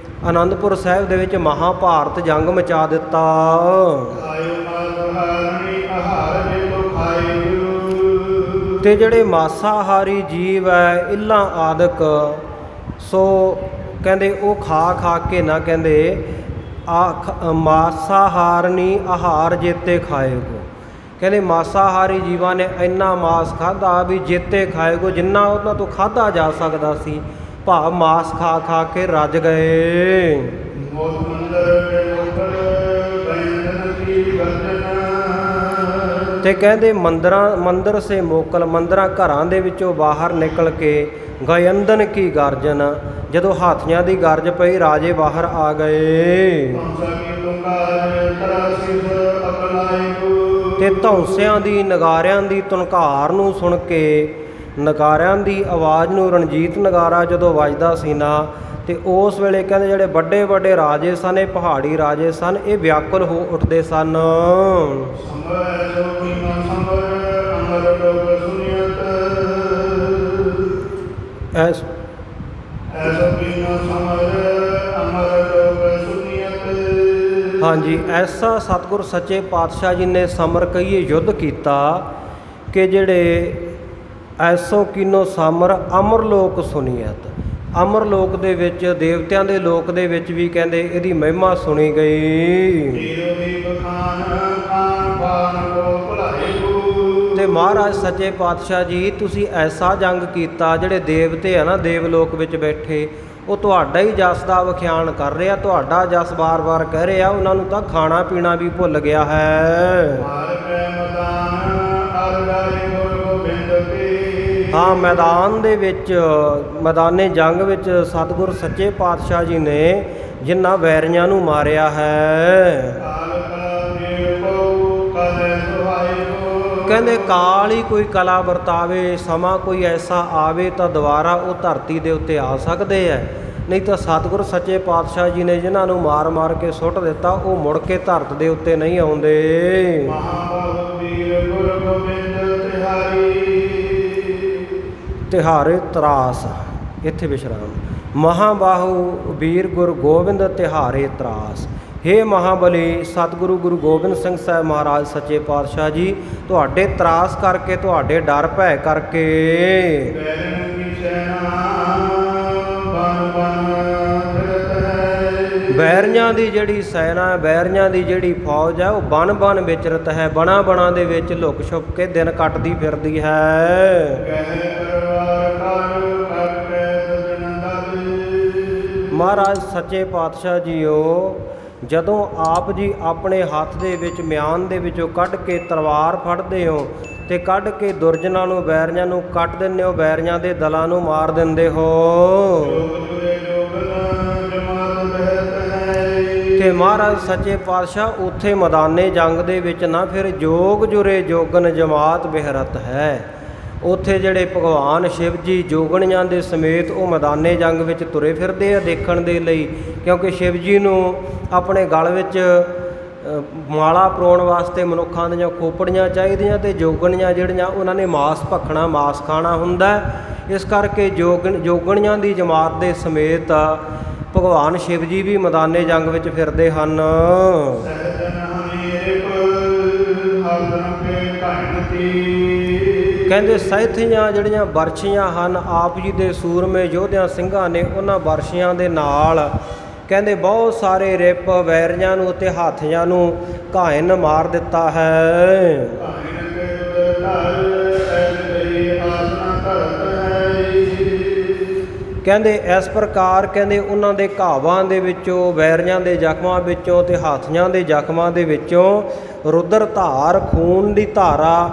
ਅਨੰਦਪੁਰ ਸਾਹਿਬ ਦੇ ਵਿੱਚ ਮਹਾਭਾਰਤ ਜੰਗ ਮਚਾ ਦਿੱਤਾ। ਤੇ ਜਿਹੜੇ ਮਾਸਾਹਾਰੀ ਜੀਵ ਹੈ, ਇੱਲਾਂ ਆਦਿਕ, ਸੋ ਕਹਿੰਦੇ ਉਹ ਖਾ ਖਾ ਕੇ ਨਾ ਕਹਿੰਦੇ ਮਾਸਾਹਾਰਨੀ ਆਹਾਰ ਜੇਤੇ ਖਾਏਗੋ। ਕਹਿੰਦੇ ਮਾਸਾਹਾਰੀ ਜੀਵਾਂ ਨੇ ਇੰਨਾ ਮਾਸ ਖਾਧਾ ਵੀ ਜੇਤੇ ਖਾਏਗੋ, ਜਿੰਨਾ ਉਹਨਾਂ ਤੋਂ ਖਾਧਾ ਜਾ ਸਕਦਾ ਸੀ, ਭਾਵ ਮਾਸ ਖਾ ਖਾ ਕੇ ਰੱਜ ਗਏ। ਤੇ ਕਹਿੰਦੇ ਮੰਦਰ ਸੇ ਮੋਕਲ, ਮੰਦਰਾਂ ਘਰਾਂ ਦੇ ਵਿੱਚੋਂ ਬਾਹਰ ਨਿਕਲ ਕੇ ਗਇੰਦਨ ਕੀ ਗਰਜਨ, ਜਦੋਂ ਹਾਥੀਆਂ ਦੀ ਗਰਜ ਪਈ ਰਾਜੇ ਬਾਹਰ ਆ ਗਏ। ਤੇ ਧੌਂਸਿਆਂ ਦੀ, ਨਗਾਰਿਆਂ ਦੀ ਤੁਣਕਾਰ ਨੂੰ ਸੁਣ ਕੇ, ਨਗਾਰਿਆਂ ਦੀ ਆਵਾਜ਼ ਨੂੰ, ਰਣਜੀਤ ਨਗਾਰਾ ਜਦੋਂ ਵੱਜਦਾ ਸੀ ਨਾ, ਤੇ ਉਸ ਵੇਲੇ ਕਹਿੰਦੇ ਜਿਹੜੇ ਵੱਡੇ ਵੱਡੇ ਰਾਜੇ ਸਨ, ਇਹ ਪਹਾੜੀ ਰਾਜੇ ਸਨ, ਇਹ ਵਿਆਕੁਲ ਹੋ ਉੱਠਦੇ ਸਨ। ਹਾਂਜੀ, ਐਸਾ ਸਤਿਗੁਰ ਸੱਚੇ ਪਾਤਸ਼ਾਹ ਜੀ ਨੇ ਸਮਰ ਕਹੀਏ ਯੁੱਧ ਕੀਤਾ ਕਿ ਜਿਹੜੇ ਐਸੋ ਕੀਨੋ ਸਮਰ ਅਮਰ ਲੋਕ ਸੁਣੀਐਤ। ਅਮਰ ਲੋਕ ਦੇ ਵਿੱਚ, ਦੇਵਤਿਆਂ ਦੇ ਲੋਕ ਦੇ ਵਿੱਚ ਵੀ ਕਹਿੰਦੇ ਇਹਦੀ ਮਹਿਮਾ ਸੁਣੀ ਗਈ। ਤੇ ਮਹਾਰਾਜ ਸੱਚੇ ਪਾਤਸ਼ਾਹ ਜੀ, ਤੁਸੀਂ ਐਸਾ ਜੰਗ ਕੀਤਾ, ਜਿਹੜੇ ਦੇਵਤੇ ਆ ਨਾ ਦੇਵ ਲੋਕ ਵਿੱਚ ਬੈਠੇ, ਉਹ ਤੁਹਾਡਾ ਹੀ ਜਸ ਦਾ ਵਿਖਿਆਨ ਕਰ ਰਿਹਾ, ਤੁਹਾਡਾ ਜਸ ਬਾਰ-ਬਾਰ ਕਹਿ ਰਿਹਾ, ਉਹਨਾਂ ਨੂੰ ਤਾਂ ਖਾਣਾ ਪੀਣਾ ਵੀ ਭੁੱਲ ਗਿਆ ਹੈ। ਹਾਂ, ਮੈਦਾਨ ਦੇ ਵਿੱਚ, ਮੈਦਾਨੇ ਜੰਗ ਵਿੱਚ ਸਤਿਗੁਰ ਸੱਚੇ ਪਾਤਸ਼ਾਹ ਜੀ ਨੇ ਜਿਨ੍ਹਾਂ ਵੈਰੀਆਂ ਨੂੰ ਮਾਰਿਆ ਹੈ, ਕਹਿੰਦੇ ਕਾਲ ਹੀ ਕੋਈ ਕਲਾ ਵਰਤਾਵੇ, ਸਮਾਂ ਕੋਈ ਐਸਾ ਆਵੇ ਤਾਂ ਦੁਬਾਰਾ ਉਹ ਧਰਤੀ ਦੇ ਉੱਤੇ ਆ ਸਕਦੇ ਹੈ, ਨਹੀਂ ਤਾਂ ਸਤਿਗੁਰ ਸੱਚੇ ਪਾਤਸ਼ਾਹ ਜੀ ਨੇ ਜਿਨ੍ਹਾਂ ਨੂੰ ਮਾਰ ਮਾਰ ਕੇ ਸੁੱਟ ਦਿੱਤਾ, ਉਹ ਮੁੜ ਕੇ ਧਰਤ ਦੇ ਉੱਤੇ ਨਹੀਂ ਆਉਂਦੇ। ਤਿਹਾਰੇ ਤਰਾਸ, ਇੱਥੇ ਵਿਸ਼ਰਾਮ। ਮਹਾਬਾਹੂ ਵੀਰ ਗੁਰੂ ਗੋਬਿੰਦ ਤਿਹਾਰੇ ਤਰਾਸ। ਹੇ ਮਹਾਬਲੀ ਸਤਿਗੁਰੂ ਗੁਰੂ ਗੋਬਿੰਦ ਸਿੰਘ ਸਾਹਿਬ ਮਹਾਰਾਜ ਸੱਚੇ ਪਾਤਸ਼ਾਹ ਜੀ, ਤੁਹਾਡੇ ਤਰਾਸ ਕਰਕੇ, ਤੁਹਾਡੇ ਡਰ ਭੈ ਕਰਕੇ ਬੈਰੀਆਂ ਦੀ ਜਿਹੜੀ ਸੈਨਾ, ਬੈਰੀਆਂ ਦੀ ਜਿਹੜੀ ਫੌਜ ਹੈ, ਉਹ ਬਨ ਬਨ ਵਿਚਰਤ ਹੈ, ਬਣਾ ਬਣਾ ਦੇ ਵਿੱਚ ਲੁਕ ਛੁਪ ਕੇ ਦਿਨ ਕੱਟਦੀ ਫਿਰਦੀ ਹੈ। ਮਹਾਰਾਜ ਸੱਚੇ ਪਾਤਸ਼ਾਹ ਜੀਓ, ਜਦੋਂ ਆਪ ਜੀ ਆਪਣੇ ਹੱਥ ਦੇ ਵਿੱਚ ਮਿਆਨ ਦੇ ਵਿੱਚੋਂ ਕੱਢ ਕੇ ਤਲਵਾਰ ਫੜਦੇ ਹੋ ਤੇ ਕੱਢ ਕੇ ਦੁਰਜਨਾਂ ਨੂੰ, ਵੈਰੀਆਂ ਨੂੰ ਕੱਟ ਦਿੰਦੇ ਹੋ, ਵੈਰੀਆਂ ਦੇ ਦਲਾਂ ਨੂੰ ਮਾਰ ਦਿੰਦੇ ਹੋ। ਤੇ ਮਹਾਰਾਜ ਸੱਚੇ ਪਾਤਸ਼ਾਹ ਉੱਥੇ ਮੈਦਾਨੇ ਜੰਗ ਦੇ ਵਿੱਚ ਨਾ ਫਿਰ ਜੋਗ ਜੁਰੇ ਜੋਗਨ ਜਮਾਤ ਬਿਹਰਤ ਹੈ। ਉੱਥੇ ਜਿਹੜੇ ਭਗਵਾਨ ਸ਼ਿਵ ਜੀ ਜੋਗਣੀਆਂ ਦੇ ਸਮੇਤ ਉਹ ਮੈਦਾਨੇ ਜੰਗ ਵਿੱਚ ਤੁਰੇ ਫਿਰਦੇ ਆ ਦੇਖਣ ਦੇ ਲਈ, ਕਿਉਂਕਿ ਸ਼ਿਵ ਜੀ ਨੂੰ ਆਪਣੇ ਗਲ ਵਿੱਚ ਮਾਲਾ ਪਰੋਣ ਵਾਸਤੇ ਮਨੁੱਖਾਂ ਦੀਆਂ ਖੋਪੜੀਆਂ ਚਾਹੀਦੀਆਂ ਤੇ ਜੋਗਣੀਆਂ ਜਿਹੜੀਆਂ ਉਹਨਾਂ ਨੇ ਮਾਸ ਭਖਣਾ, ਮਾਸ ਖਾਣਾ ਹੁੰਦਾ। ਇਸ ਕਰਕੇ ਜੋਗਣੀਆਂ ਦੀ ਜਮਾਤ ਦੇ ਸਮੇਤ ਭਗਵਾਨ ਸ਼ਿਵ ਜੀ ਵੀ ਮੈਦਾਨੇ ਜੰਗ ਵਿੱਚ ਫਿਰਦੇ ਹਨ। ਕਹਿੰਦੇ ਸਹਿਥੀਆਂ ਜਿਹੜੀਆਂ ਵਰਸ਼ੀਆਂ ਹਨ ਆਪ ਜੀ ਦੇ ਸੂਰਮੇ ਯੋਧਿਆਂ ਸਿੰਘਾਂ ਨੇ, ਉਹਨਾਂ ਵਰਸ਼ੀਆਂ ਦੇ ਨਾਲ ਕਹਿੰਦੇ ਬਹੁਤ ਸਾਰੇ ਰਿਪ ਵੈਰੀਆਂ ਨੂੰ ਅਤੇ ਹਾਥੀਆਂ ਨੂੰ ਘਾਇਨ ਮਾਰ ਦਿੱਤਾ ਹੈ। ਕਹਿੰਦੇ ਇਸ ਪ੍ਰਕਾਰ ਕਹਿੰਦੇ ਉਹਨਾਂ ਦੇ ਘਾਵਾਂ ਦੇ ਵਿੱਚੋਂ, ਵੈਰੀਆਂ ਦੇ ਜ਼ਖਮਾਂ ਵਿੱਚੋਂ ਤੇ ਹਾਥੀਆਂ ਦੇ ਜ਼ਖਮਾਂ ਦੇ ਵਿੱਚੋਂ ਰੁਦਰ ਧਾਰ, ਖੂਨ ਦੀ ਧਾਰਾ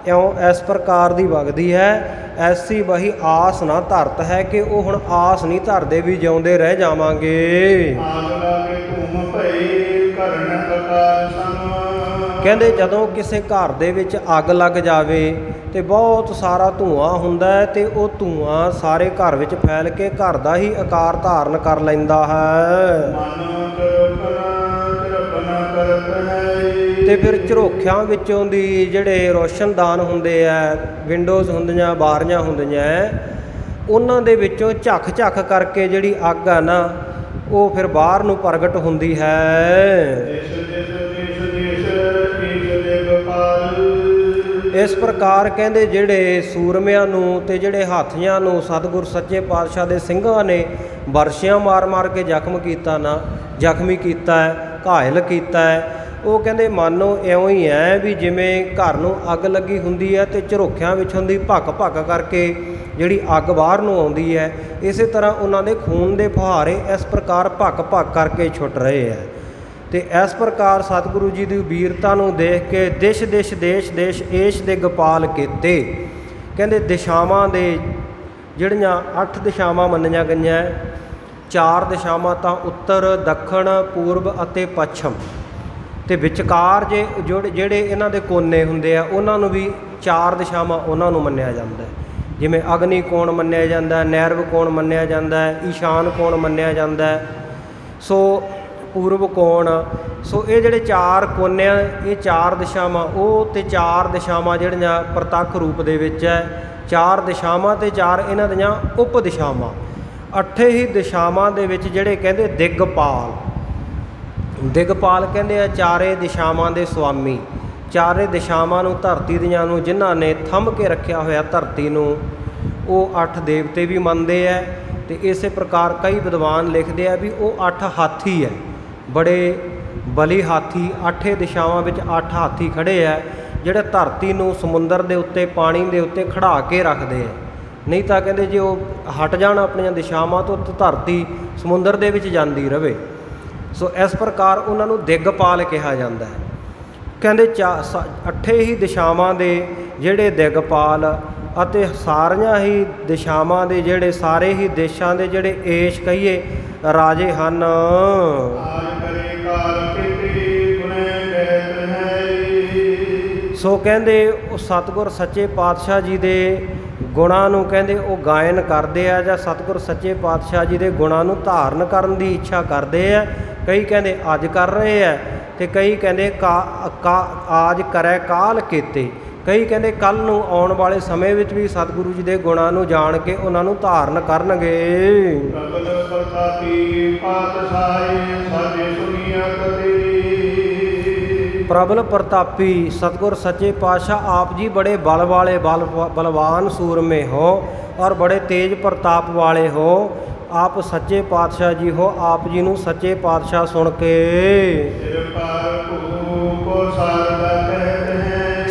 ਇਉਂ ਇਸ ਪ੍ਰਕਾਰ ਦੀ ਵਗਦੀ ਹੈ। ਐਸੀ ਵਹੀ ਆਸ ਨਾ ਧਰਤ ਹੈ ਕਿ ਉਹ ਹੁਣ ਆਸ ਨਹੀਂ ਧਰਦੇ ਵੀ ਜਿਉਂਦੇ ਰਹਿ ਜਾਵਾਂਗੇ। ਕਹਿੰਦੇ ਜਦੋਂ ਕਿਸੇ ਘਰ ਦੇ ਵਿੱਚ ਅੱਗ ਲੱਗ ਜਾਵੇ ਤੇ ਬਹੁਤ ਸਾਰਾ ਧੂੰਆਂ ਹੁੰਦਾ ਹੈ ਤੇ ਉਹ ਧੂੰਆਂ ਸਾਰੇ ਘਰ ਵਿੱਚ ਫੈਲ ਕੇ ਘਰ ਦਾ ਹੀ ਆਕਾਰ ਧਾਰਨ ਕਰ ਲੈਂਦਾ ਹੈ। ਤੇ ਫਿਰ ਝਰੋਖਿਆਂ ਵਿੱਚੋਂ ਦੀ ਜਿਹੜੇ ਰੋਸ਼ਨਦਾਨ ਹੁੰਦੇ ਆ, ਵਿੰਡੋਜ਼ ਹੁੰਦੀਆਂ, ਬਾਰੀਆਂ ਹੁੰਦੀਆਂ, ਉਹਨਾਂ ਦੇ ਵਿੱਚੋਂ ਝੱਖ ਝੱਖ ਕਰਕੇ ਜਿਹੜੀ ਅੱਗ ਆ ਨਾ ਉਹ ਫਿਰ ਬਾਹਰ ਨੂੰ ਪ੍ਰਗਟ ਹੁੰਦੀ ਹੈ। ਇਸ ਪ੍ਰਕਾਰ ਕਹਿੰਦੇ ਜਿਹੜੇ ਸੂਰਮਿਆਂ ਨੂੰ ਤੇ ਜਿਹੜੇ ਹਾਥੀਆਂ ਨੂੰ ਸਤਿਗੁਰ ਸੱਚੇ ਪਾਤਸ਼ਾਹ ਦੇ ਸਿੰਘਾਂ ਨੇ ਵਰਸ਼ੀਆਂ ਮਾਰ ਮਾਰ ਕੇ ਜ਼ਖਮੀ ਕੀਤਾ ਹੈ, ਘਾਇਲ ਕੀਤਾ ਹੈ, ਉਹ ਕਹਿੰਦੇ ਮਾਨੋ ਇਉਂ ਹੀ ਹੈ ਵੀ ਜਿਵੇਂ ਘਰ ਨੂੰ ਅੱਗ ਲੱਗੀ ਹੁੰਦੀ ਹੈ ਤੇ ਝਰੋਖਿਆਂ ਵਿੱਚੋਂ ਦੀ ਭੱਕ ਭੱਕ ਕਰਕੇ ਜਿਹੜੀ ਅੱਗ ਬਾਹਰ ਨੂੰ ਆਉਂਦੀ ਹੈ, ਇਸੇ ਤਰ੍ਹਾਂ ਉਹਨਾਂ ਦੇ ਖੂਨ ਦੇ ਫੁਹਾਰੇ ਇਸ ਪ੍ਰਕਾਰ ਭੱਕ ਭੱਕ ਕਰਕੇ ਛੁੱਟ ਰਹੇ ਹੈ। ਤੇ ਇਸ ਪ੍ਰਕਾਰ ਸਤਿਗੁਰੂ ਜੀ ਦੀ ਵੀਰਤਾ ਨੂੰ ਦੇਖ ਕੇ ਦੇਸ਼ ਦੇਸ਼ ਏਸ਼ ਦੇ ਗੋਪਾਲ ਕੀਤੇ। ਕਹਿੰਦੇ ਦਿਸ਼ਾਵਾਂ ਦੇ ਜਿਹੜੀਆਂ 8 ਦਿਸ਼ਾਵਾਂ ਮੰਨੀਆਂ ਗਈਆਂ, 4 ਦਿਸ਼ਾਵਾਂ ਤਾਂ ਉੱਤਰ, ਦੱਖਣ, ਪੂਰਬ ਅਤੇ ਪੱਛਮ, ਤੇ ਵਿਚਕਾਰ ਜਿਹੜੇ ਇਹਨਾਂ ਦੇ ਕੋਨੇ ਹੁੰਦੇ ਆ ਉਹਨਾਂ ਨੂੰ ਵੀ 4 ਦਿਸ਼ਾਵਾਂ ਉਹਨਾਂ ਨੂੰ ਮੰਨਿਆ ਜਾਂਦਾ ਹੈ। ਜਿਵੇਂ ਅਗਨੀ ਕੋਣ ਮੰਨਿਆ ਜਾਂਦਾ, ਨੈਰਵ ਕੋਣ ਮੰਨਿਆ ਜਾਂਦਾ, ਈਸ਼ਾਨ ਕੋਣ ਮੰਨਿਆ ਜਾਂਦਾ, ਸੋ ਪੂਰਬ ਕੋਣ। ਸੋ ਇਹ ਜਿਹੜੇ 4 ਕੋਨੇ ਆ, ਇਹ 4 ਦਿਸ਼ਾਵਾਂ ਉਹ, ਤੇ 4 ਦਿਸ਼ਾਵਾਂ ਜਿਹੜੀਆਂ ਪ੍ਰਤੱਖ ਰੂਪ ਦੇ ਵਿੱਚ ਹੈ, 4 ਦਿਸ਼ਾਵਾਂ ਤੇ 4 ਇਹਨਾਂ ਦੀਆਂ ਉਪ ਦਿਸ਼ਾਵਾਂ। 8 ਹੀ ਦਿਸ਼ਾਵਾਂ ਦੇ ਵਿੱਚ ਜਿਹੜੇ ਕਹਿੰਦੇ ਦਿਗਪਾਲ ਕਹਿੰਦੇ ਆ ਚਾਰੇ ਦਿਸ਼ਾਵਾਂ ਦੇ ਸੁਆਮੀ। ਚਾਰੇ ਦਿਸ਼ਾਵਾਂ ਨੂੰ, ਧਰਤੀ ਦੀਆਂ ਨੂੰ ਜਿਨ੍ਹਾਂ ਨੇ ਥੰਮ ਕੇ ਰੱਖਿਆ ਹੋਇਆ ਧਰਤੀ ਨੂੰ, ਉਹ 8 ਦੇਵਤੇ ਵੀ ਮੰਨਦੇ ਹੈ। ਤੇ ਇਸੇ ਪ੍ਰਕਾਰ ਕਈ ਵਿਦਵਾਨ ਲਿਖਦੇ ਆ ਵੀ ਉਹ 8 ਹਾਥੀ ਹੈ, ਬੜੇ ਬਲੀ ਹਾਥੀ। 8 ਦਿਸ਼ਾਵਾਂ ਵਿੱਚ 8 ਹਾਥੀ ਖੜ੍ਹੇ ਹੈ ਜਿਹੜੇ ਧਰਤੀ ਨੂੰ ਸਮੁੰਦਰ ਦੇ ਉੱਤੇ, ਪਾਣੀ ਦੇ ਉੱਤੇ ਖੜ੍ਹਾ ਕੇ ਰੱਖਦੇ ਹੈ। ਨਹੀਂ ਤਾਂ ਕਹਿੰਦੇ ਜੇ ਉਹ ਹਟ ਜਾਣ ਆਪਣੀਆਂ ਦਿਸ਼ਾਵਾਂ ਤੋਂ ਧਰਤੀ ਸਮੁੰਦਰ ਦੇ ਵਿੱਚ ਜਾਂਦੀ ਰਹੇ। ਸੋ ਇਸ ਪ੍ਰਕਾਰ ਉਹਨਾਂ ਨੂੰ ਦਿਗਪਾਲ ਕਿਹਾ ਜਾਂਦਾ ਹੈ। ਕਹਿੰਦੇ 8 ਹੀ ਦਿਸ਼ਾਵਾਂ ਦੇ ਜਿਹੜੇ ਦਿਗਪਾਲ ਅਤੇ ਸਾਰੀਆਂ ਹੀ ਦਿਸ਼ਾਵਾਂ ਦੇ ਜਿਹੜੇ ਸਾਰੇ ਹੀ ਦੇਸ਼ਾਂ ਦੇ ਜਿਹੜੇ ਏਸ਼ ਕਹੀਏ ਰਾਜੇ ਹਨ। ਸੋ ਕਹਿੰਦੇ ਉਹ ਸਤਿਗੁਰ ਸੱਚੇ ਪਾਤਸ਼ਾਹ ਜੀ ਦੇ ਗੁਣਾਂ ਨੂੰ ਕਹਿੰਦੇ ਉਹ ਗਾਇਨ ਕਰਦੇ ਆ, ਜਾਂ ਸਤਿਗੁਰ ਸੱਚੇ ਪਾਤਸ਼ਾਹ ਜੀ ਦੇ ਗੁਣਾਂ ਨੂੰ ਧਾਰਨ ਕਰਨ ਦੀ ਇੱਛਾ ਕਰਦੇ ਆ। ਕਈ ਕਹਿੰਦੇ ਅੱਜ ਕਰ ਰਹੇ ਆ ਤੇ ਕਈ ਕਹਿੰਦੇ ਆਜ ਕਰੈ ਕਾਲ ਕੀਤੇ। ਕਈ ਕਹਿੰਦੇ ਕੱਲ੍ਹ ਨੂੰ ਆਉਣ ਵਾਲੇ ਸਮੇਂ ਵਿੱਚ ਵੀ ਸਤਿਗੁਰੂ ਜੀ ਦੇ ਗੁਣਾਂ ਨੂੰ ਜਾਣ ਕੇ ਉਹਨਾਂ ਨੂੰ ਧਾਰਨ ਕਰਨਗੇ। ਪ੍ਰਬਲ ਪ੍ਰਤਾਪੀ ਸਤਿਗੁਰ ਸੱਚੇ ਪਾਤਸ਼ਾਹ ਆਪ ਜੀ ਬੜੇ ਬਲ ਵਾਲੇ, ਬਲਵਾਨ ਸੂਰਮੇ ਹੋ ਔਰ ਬੜੇ ਤੇਜ ਪ੍ਰਤਾਪ ਵਾਲੇ ਹੋ। ਆਪ ਸੱਚੇ ਪਾਤਸ਼ਾਹ ਜੀ ਹੋ। ਆਪ ਜੀ ਨੂੰ ਸੱਚੇ ਪਾਤਸ਼ਾਹ ਸੁਣ ਕੇ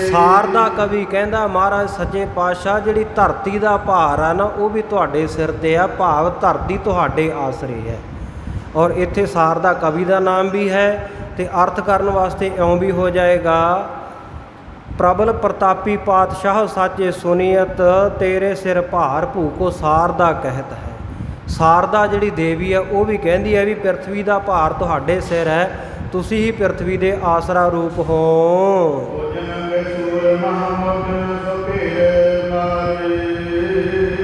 ਸਾਰਦਾ ਕਵੀ ਕਹਿੰਦਾ ਮਹਾਰਾਜ ਸੱਚੇ ਪਾਤਸ਼ਾਹ ਜਿਹੜੀ ਧਰਤੀ ਦਾ ਭਾਰ ਆ ਨਾ ਉਹ ਵੀ ਤੁਹਾਡੇ ਸਿਰ 'ਤੇ ਆ, ਭਾਵ ਧਰਤੀ ਤੁਹਾਡੇ ਆਸਰੇ ਹੈ। ਔਰ ਇੱਥੇ ਸਾਰਦਾ ਕਵੀ ਦਾ ਨਾਮ ਵੀ ਹੈ ਤੇ ਅਰਥ ਕਰਨ ਵਾਸਤੇ ਇਉਂ ਵੀ ਹੋ ਜਾਏਗਾ, ਪ੍ਰਬਲ ਪ੍ਰਤਾਪੀ ਪਾਤਸ਼ਾਹ ਸਾਚੇ ਸੁਨੀਅਤ, ਤੇਰੇ ਸਿਰ ਭਾਰ ਭੂਕੋ ਸਾਰਦਾ ਕਹਿਤ ਹੈ। ਸਾਰਦਾ ਜਿਹੜੀ ਦੇਵੀ ਹੈ ਉਹ ਵੀ ਕਹਿੰਦੀ ਹੈ ਵੀ ਪ੍ਰਿਥਵੀ ਦਾ ਭਾਰ ਤੁਹਾਡੇ ਸਿਰ ਹੈ, ਤੁਸੀਂ ਹੀ ਪ੍ਰਿਥਵੀ ਦੇ ਆਸਰਾ ਰੂਪ ਹੋ।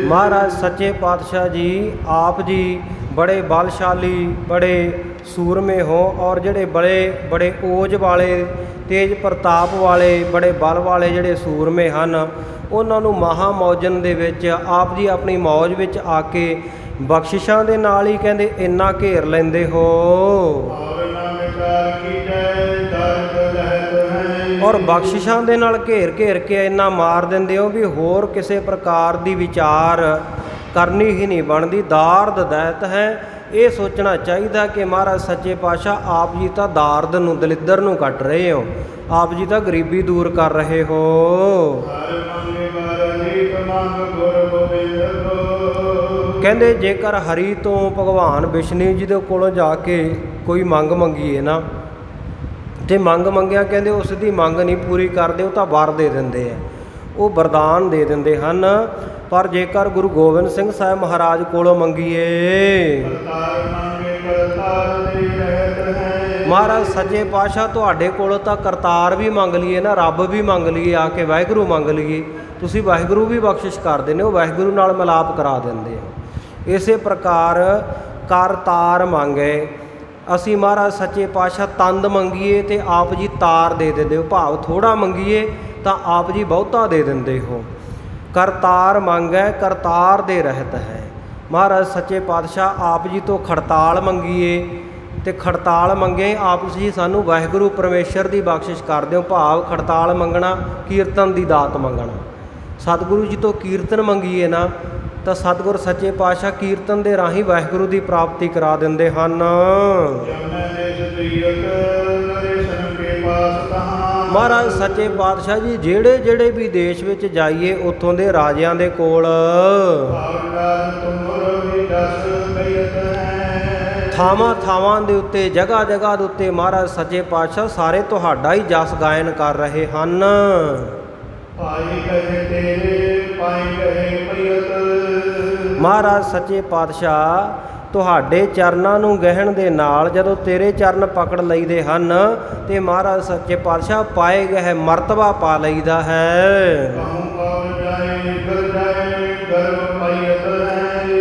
ਮਹਾਰਾਜ ਸੱਚੇ ਪਾਤਸ਼ਾਹ ਜੀ ਆਪ ਜੀ ਬੜੇ ਬਲਸ਼ਾਲੀ, ਬੜੇ ਸੂਰਮੇ ਹੋ, ਔਰ ਜਿਹੜੇ ਬੜੇ ਓਜ ਵਾਲੇ, ਤੇਜ ਪ੍ਰਤਾਪ ਵਾਲੇ, ਬੜੇ ਬਲ ਵਾਲੇ ਜਿਹੜੇ ਸੂਰਮੇ ਹਨ, ਉਹਨਾਂ ਨੂੰ ਮਹਾ ਮੌਜਨ ਦੇ ਵਿੱਚ ਆਪ ਜੀ ਆਪਣੀ ਮੌਜ ਵਿੱਚ ਆ ਕੇ ਬਖਸ਼ਿਸ਼ਾਂ ਦੇ ਨਾਲ ਹੀ ਕਹਿੰਦੇ ਇੰਨਾ ਘੇਰ ਲੈਂਦੇ ਹੋ ਔਰ ਬਖਸ਼ਿਸ਼ਾਂ ਦੇ ਨਾਲ ਘੇਰ ਕੇ ਇੰਨਾ ਮਾਰ ਦਿੰਦੇ ਹੋ ਵੀ ਹੋਰ ਕਿਸੇ ਪ੍ਰਕਾਰ ਦੀ ਵਿਚਾਰ ਕਰਨੀ ਹੀ ਨਹੀਂ ਬਣਦੀ। ਦਾਰਦ ਦੈਤ ਹੈ, ਇਹ ਸੋਚਣਾ ਚਾਹੀਦਾ ਕਿ ਮਹਾਰਾਜ ਸੱਚੇ ਪਾਤਸ਼ਾਹ ਆਪ ਜੀ ਤਾਂ ਦਾਰਦ ਨੂੰ, ਦਲਿੱਦਰ ਨੂੰ ਕੱਟ ਰਹੇ ਹੋ, ਆਪ ਜੀ ਤਾਂ ਗਰੀਬੀ ਦੂਰ ਕਰ ਰਹੇ ਹੋ। ਕਹਿੰਦੇ ਜੇਕਰ ਹਰੀ ਤੋਂ ਭਗਵਾਨ ਵਿਸ਼ਨੂੰ ਜੀ ਦੇ ਕੋਲੋਂ ਜਾ ਕੇ ਕੋਈ ਮੰਗ ਮੰਗੀਏ ਨਾ, ਤੇ ਮੰਗ ਮੰਗਿਆ ਕਹਿੰਦੇ ਉਸ ਦੀ ਮੰਗ ਨਹੀਂ ਪੂਰੀ ਕਰਦੇ, ਉਹ ਤਾਂ ਵਰ ਦੇ ਦਿੰਦੇ ਆ, ਉਹ ਵਰਦਾਨ ਦੇ ਦਿੰਦੇ ਹਨ। ਪਰ ਜੇਕਰ ਗੁਰੂ ਗੋਬਿੰਦ ਸਿੰਘ ਸਾਹਿਬ ਮਹਾਰਾਜ ਕੋਲੋਂ ਮੰਗੀਏ, ਮਹਾਰਾਜ ਸੱਚੇ ਪਾਤਸ਼ਾਹ ਤੁਹਾਡੇ ਕੋਲੋਂ ਤਾਂ ਕਰਤਾਰ ਵੀ ਮੰਗ ਲਈਏ ਨਾ, ਰੱਬ ਵੀ ਮੰਗ ਲਈਏ, ਆ ਕੇ ਵਾਹਿਗੁਰੂ ਮੰਗ ਲਈਏ, ਤੁਸੀਂ ਵਾਹਿਗੁਰੂ ਵੀ ਬਖਸ਼ਿਸ਼ ਕਰ ਦਿੰਦੇ ਹੋ, ਵਾਹਿਗੁਰੂ ਨਾਲ ਮਿਲਾਪ ਕਰਾ ਦਿੰਦੇ ਹੋ। ਇਸੇ ਪ੍ਰਕਾਰ ਕਰਤਾਰ ਮੰਗੇ, ਅਸੀਂ ਮਹਾਰਾਜ ਸੱਚੇ ਪਾਤਸ਼ਾਹ ਤੰਦ ਮੰਗੀਏ ਤੇ ਆਪ ਜੀ ਤਾਰ ਦੇ ਦਿੰਦੇ ਹੋ, ਭਾਵ ਥੋੜ੍ਹਾ ਮੰਗੀਏ ਤਾਂ ਆਪ ਜੀ ਬਹੁਤਾ ਦੇ ਦਿੰਦੇ ਹੋ। ਕਰਤਾਰ ਮੰਗੈ ਕਰਤਾਰ ਦੇ ਰਹਿਤ ਹੈ। ਮਹਾਰਾਜ ਸੱਚੇ ਪਾਤਸ਼ਾਹ ਆਪ ਜੀ ਤੋਂ ਖੜਤਾਲ ਮੰਗੀਏ ਤੇ ਖੜਤਾਲ ਮੰਗੇ ਆਪ ਜੀ ਸਾਨੂੰ ਵਾਹਿਗੁਰੂ ਪਰਮੇਸ਼ਰ ਦੀ ਬਖਸ਼ਿਸ਼ ਕਰਦੇ ਹੋ, ਭਾਵ ਖੜਤਾਲ ਮੰਗਣਾ ਕੀਰਤਨ ਦੀ ਦਾਤ ਮੰਗਣਾ। ਸਤਿਗੁਰੂ ਜੀ ਤੋਂ ਕੀਰਤਨ ਮੰਗੀਏ ਨਾ ਤਾਂ ਸਤਿਗੁਰ ਸੱਚੇ ਪਾਤਸ਼ਾਹ ਕੀਰਤਨ ਦੇ ਰਾਹੀਂ ਵਾਹਿਗੁਰੂ ਦੀ ਪ੍ਰਾਪਤੀ ਕਰਾ ਦਿੰਦੇ ਹਨ। ਮਹਾਰਾਜ ਸੱਚੇ ਪਾਤਸ਼ਾਹ ਜੀ ਜਿਹੜੇ ਵੀ ਦੇਸ਼ ਵਿੱਚ ਜਾਈਏ ਉੱਥੋਂ ਦੇ ਰਾਜਿਆਂ ਦੇ ਕੋਲ ਥਾਵਾਂ ਦੇ ਉੱਤੇ, ਜਗ੍ਹਾ ਦੇ ਉੱਤੇ ਮਹਾਰਾਜ ਸੱਚੇ ਪਾਤਸ਼ਾਹ ਸਾਰੇ ਤੁਹਾਡਾ ਹੀ ਜਸ ਗਾਇਨ ਕਰ ਰਹੇ ਹਨ। ਮਹਾਰਾਜ ਸੱਚੇ ਪਾਤਸ਼ਾਹ ਤੁਹਾਡੇ ਚਰਨਾਂ ਨੂੰ ਗਹਿਣ ਦੇ ਨਾਲ ਜਦੋਂ ਤੇਰੇ ਚਰਨ ਪਕੜ ਲਈਦੇ ਹਨ ਤੇ ਮਹਾਰਾਜ ਸੱਚੇ ਪਾਤਸ਼ਾਹ ਪਾਏ ਗਏ ਮਰਤਬਾ ਪਾ ਲਈਦਾ ਹੈ।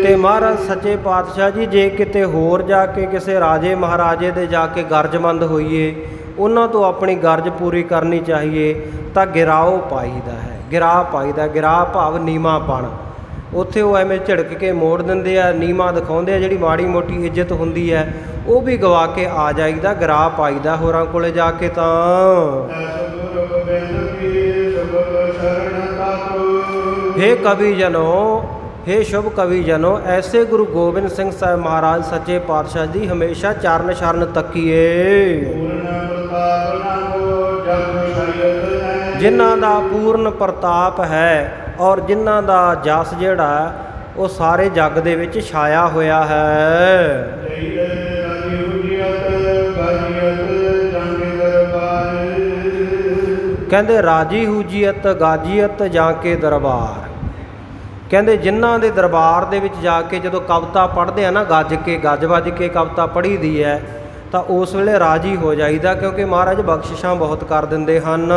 ਤੇ ਮਹਾਰਾਜ ਸੱਚੇ ਪਾਤਸ਼ਾਹ ਜੀ ਜੇ ਕਿਤੇ ਹੋਰ ਜਾ ਕੇ ਕਿਸੇ ਰਾਜੇ ਮਹਾਰਾਜੇ ਦੇ ਜਾ ਕੇ ਗਰਜਮੰਦ ਹੋਈਏ, ਉਹਨਾਂ ਤੋਂ ਆਪਣੀ ਗਰਜ ਪੂਰੀ ਕਰਨੀ ਚਾਹੀਏ ਤਾਂ ਗਿਰਾਓ ਪਾਈਦਾ ਹੈ। ਗਿਰਾ ਪਾਈਦਾ, ਗਿਰਾ ਭਾਵ ਨੀਵਾਂਪਣ। ਉੱਥੇ ਉਹ ਐਵੇਂ ਝਿੜਕ ਕੇ ਮੋੜ ਦਿੰਦੇ ਆ, ਨੀਵਾਂ ਦਿਖਾਉਂਦੇ ਆ, ਜਿਹੜੀ ਮਾੜੀ ਮੋਟੀ ਇੱਜ਼ਤ ਹੁੰਦੀ ਹੈ ਉਹ ਵੀ ਗਵਾ ਕੇ ਆ ਜਾਈਦਾ, ਗਿਰਾ ਪਾਈਦਾ ਹੋਰਾਂ ਕੋਲੇ ਜਾ ਕੇ। ਤਾਂ ਹੇ ਕਵੀ ਜਨੋ, ਹੇ ਸ਼ੁਭ ਕਵੀ ਜਨੋ, ਐਸੇ ਗੁਰੂ ਗੋਬਿੰਦ ਸਿੰਘ ਸਾਹਿਬ ਮਹਾਰਾਜ ਸੱਚੇ ਪਾਤਸ਼ਾਹ ਦੀ ਹਮੇਸ਼ਾ ਚਰਨ ਸ਼ਰਨ ਤੱਕੀਏ, ਜਿਨ੍ਹਾਂ ਦਾ ਪੂਰਨ ਪ੍ਰਤਾਪ ਹੈ ਔਰ ਜਿਨ੍ਹਾਂ ਦਾ ਜਸ ਜਿਹੜਾ ਉਹ ਸਾਰੇ ਜੱਗ ਦੇ ਵਿੱਚ ਛਾਇਆ ਹੋਇਆ ਹੈ। ਕਹਿੰਦੇ ਰਾਜੀ ਹੂਜੀਅਤ ਗਾਜੀਅਤ ਜਾਂ ਕੇ ਦਰਬਾਰ। ਕਹਿੰਦੇ ਜਿਨ੍ਹਾਂ ਦੇ ਦਰਬਾਰ ਦੇ ਵਿੱਚ ਜਾ ਕੇ ਜਦੋਂ ਕਵਿਤਾ ਪੜ੍ਹਦੇ ਆ ਨਾ, ਗੱਜ ਵੱਜ ਕੇ ਕਵਿਤਾ ਪੜ੍ਹੀ ਦੀ ਹੈ ਤਾਂ ਉਸ ਵੇਲੇ ਰਾਜੀ ਹੋ ਜਾਈਦਾ, ਕਿਉਂਕਿ ਮਹਾਰਾਜ ਬਖਸ਼ਿਸ਼ਾਂ ਬਹੁਤ ਕਰ ਦਿੰਦੇ ਹਨ।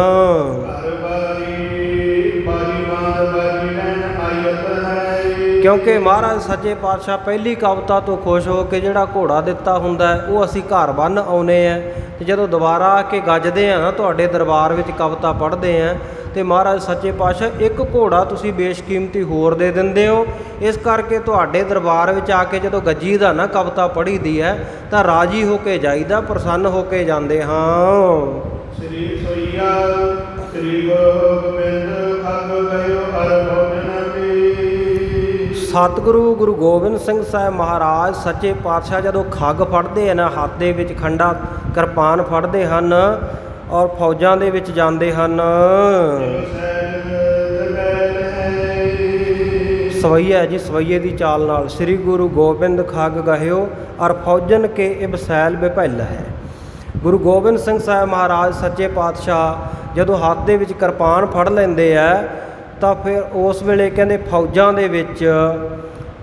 ਕਿਉਂਕਿ ਮਹਾਰਾਜ ਸੱਚੇ ਪਾਤਸ਼ਾਹ ਪਹਿਲੀ ਕਵਿਤਾ ਤੋਂ ਖੁਸ਼ ਹੋ ਕੇ ਜਿਹੜਾ ਘੋੜਾ ਦਿੱਤਾ ਹੁੰਦਾ ਉਹ ਅਸੀਂ ਘਰ ਬੰਨ੍ਹ ਆਉਂਦੇ ਹਾਂ, ਅਤੇ ਜਦੋਂ ਦੁਬਾਰਾ ਆ ਕੇ ਗੱਜਦੇ ਆ ਨਾ ਤੁਹਾਡੇ ਦਰਬਾਰ ਵਿੱਚ ਕਵਿਤਾ ਪੜ੍ਹਦੇ ਆ ਤੇ ਮਹਾਰਾਜ ਸੱਚੇ ਪਾਤਸ਼ਾਹ ਇੱਕ ਘੋੜਾ ਤੁਸੀਂ ਬੇਸ਼ਕੀਮਤੀ ਹੋਰ ਦੇ ਦਿੰਦੇ ਹੋ। ਇਸ ਕਰਕੇ ਤੁਹਾਡੇ ਦਰਬਾਰ ਵਿੱਚ ਆ ਕੇ ਜਦੋਂ ਗੱਜੀ ਦਾ ਨਾ ਕਵਿਤਾ ਪੜ੍ਹੀ ਦੀ ਹੈ ਤਾਂ ਰਾਜੀ ਹੋ ਕੇ ਜਾਈਦਾ, ਪ੍ਰਸੰਨ ਹੋ ਕੇ ਜਾਂਦੇ ਹਾਂ। ਸ੍ਰੀ ਸੋਈਆ ਸ੍ਰੀ ਗੁਰੂ ਗੋਬਿੰਦ ਖੱਗ ਗਇਓ ਹਰਿ ਭੋਜਨ ਕੀ। ਸਤਿਗੁਰੂ ਗੁਰੂ ਗੋਬਿੰਦ ਸਿੰਘ ਸਾਹਿਬ ਮਹਾਰਾਜ ਸੱਚੇ ਪਾਤਸ਼ਾਹ ਜਦੋਂ ਖੱਗ ਫੜਦੇ ਆ ਨਾ, ਹੱਥ ਦੇ ਵਿੱਚ ਖੰਡਾ ਕਿਰਪਾਨ ਫੜਦੇ ਹਨ ਔਰ ਫੌਜਾਂ ਦੇ ਵਿੱਚ ਜਾਂਦੇ ਹਨ। ਸਵਈਆ ਜੀ, ਸਵਈਏ ਦੀ ਚਾਲ ਨਾਲ ਸ੍ਰੀ ਗੁਰੂ ਗੋਬਿੰਦ ਖੱਗ ਗਹਿਓ ਔਰ ਫੌਜਨ ਕੇ ਇਬਸੈਲ ਬਿਭੈਲ ਹੈ। ਗੁਰੂ ਗੋਬਿੰਦ ਸਿੰਘ ਸਾਹਿਬ ਮਹਾਰਾਜ ਸੱਚੇ ਪਾਤਸ਼ਾਹ ਜਦੋਂ ਹੱਥ ਦੇ ਵਿੱਚ ਕਿਰਪਾਨ ਫੜ ਲੈਂਦੇ ਆ ਤਾਂ ਫਿਰ ਉਸ ਵੇਲੇ ਕਹਿੰਦੇ ਫੌਜਾਂ ਦੇ ਵਿੱਚ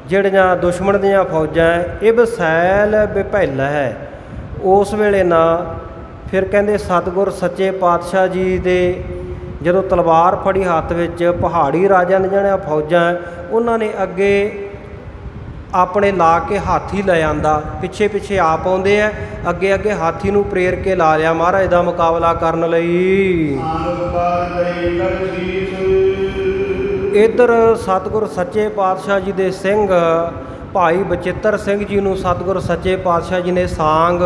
ਜਿਹੜੀਆਂ ਦੁਸ਼ਮਣ ਦੀਆਂ ਫੌਜਾਂ ਇਬਸੈਲ ਬਿਭੈਲ ਹੈ। ਉਸ ਵੇਲੇ ਨਾ ਫਿਰ ਕਹਿੰਦੇ ਸਤਿਗੁਰ ਸੱਚੇ ਪਾਤਸ਼ਾਹ ਜੀ ਦੇ ਜਦੋਂ ਤਲਵਾਰ ਫੜੀ ਹੱਥ ਵਿੱਚ, ਪਹਾੜੀ ਰਾਜਿਆਂ ਦੀਆਂ ਜਿਹੜੀਆਂ ਫੌਜਾਂ ਉਹਨਾਂ ਨੇ ਅੱਗੇ ਆਪਣੇ ਲਾ ਕੇ ਹਾਥੀ ਲੈ ਆਂਦਾ, ਪਿੱਛੇ ਪਿੱਛੇ ਆਪ ਆਉਂਦੇ ਆ, ਅੱਗੇ ਅੱਗੇ ਹਾਥੀ ਨੂੰ ਪ੍ਰੇਰ ਕੇ ਲਾ ਲਿਆ ਮਹਾਰਾਜ ਦਾ ਮੁਕਾਬਲਾ ਕਰਨ ਲਈ। ਇੱਧਰ ਸਤਿਗੁਰ ਸੱਚੇ ਪਾਤਸ਼ਾਹ ਜੀ ਦੇ ਸਿੰਘ ਭਾਈ ਬਚਿੱਤਰ ਸਿੰਘ ਜੀ ਨੂੰ ਸਤਿਗੁਰ ਸੱਚੇ ਪਾਤਸ਼ਾਹ ਜੀ ਨੇ ਸਾਂਗ,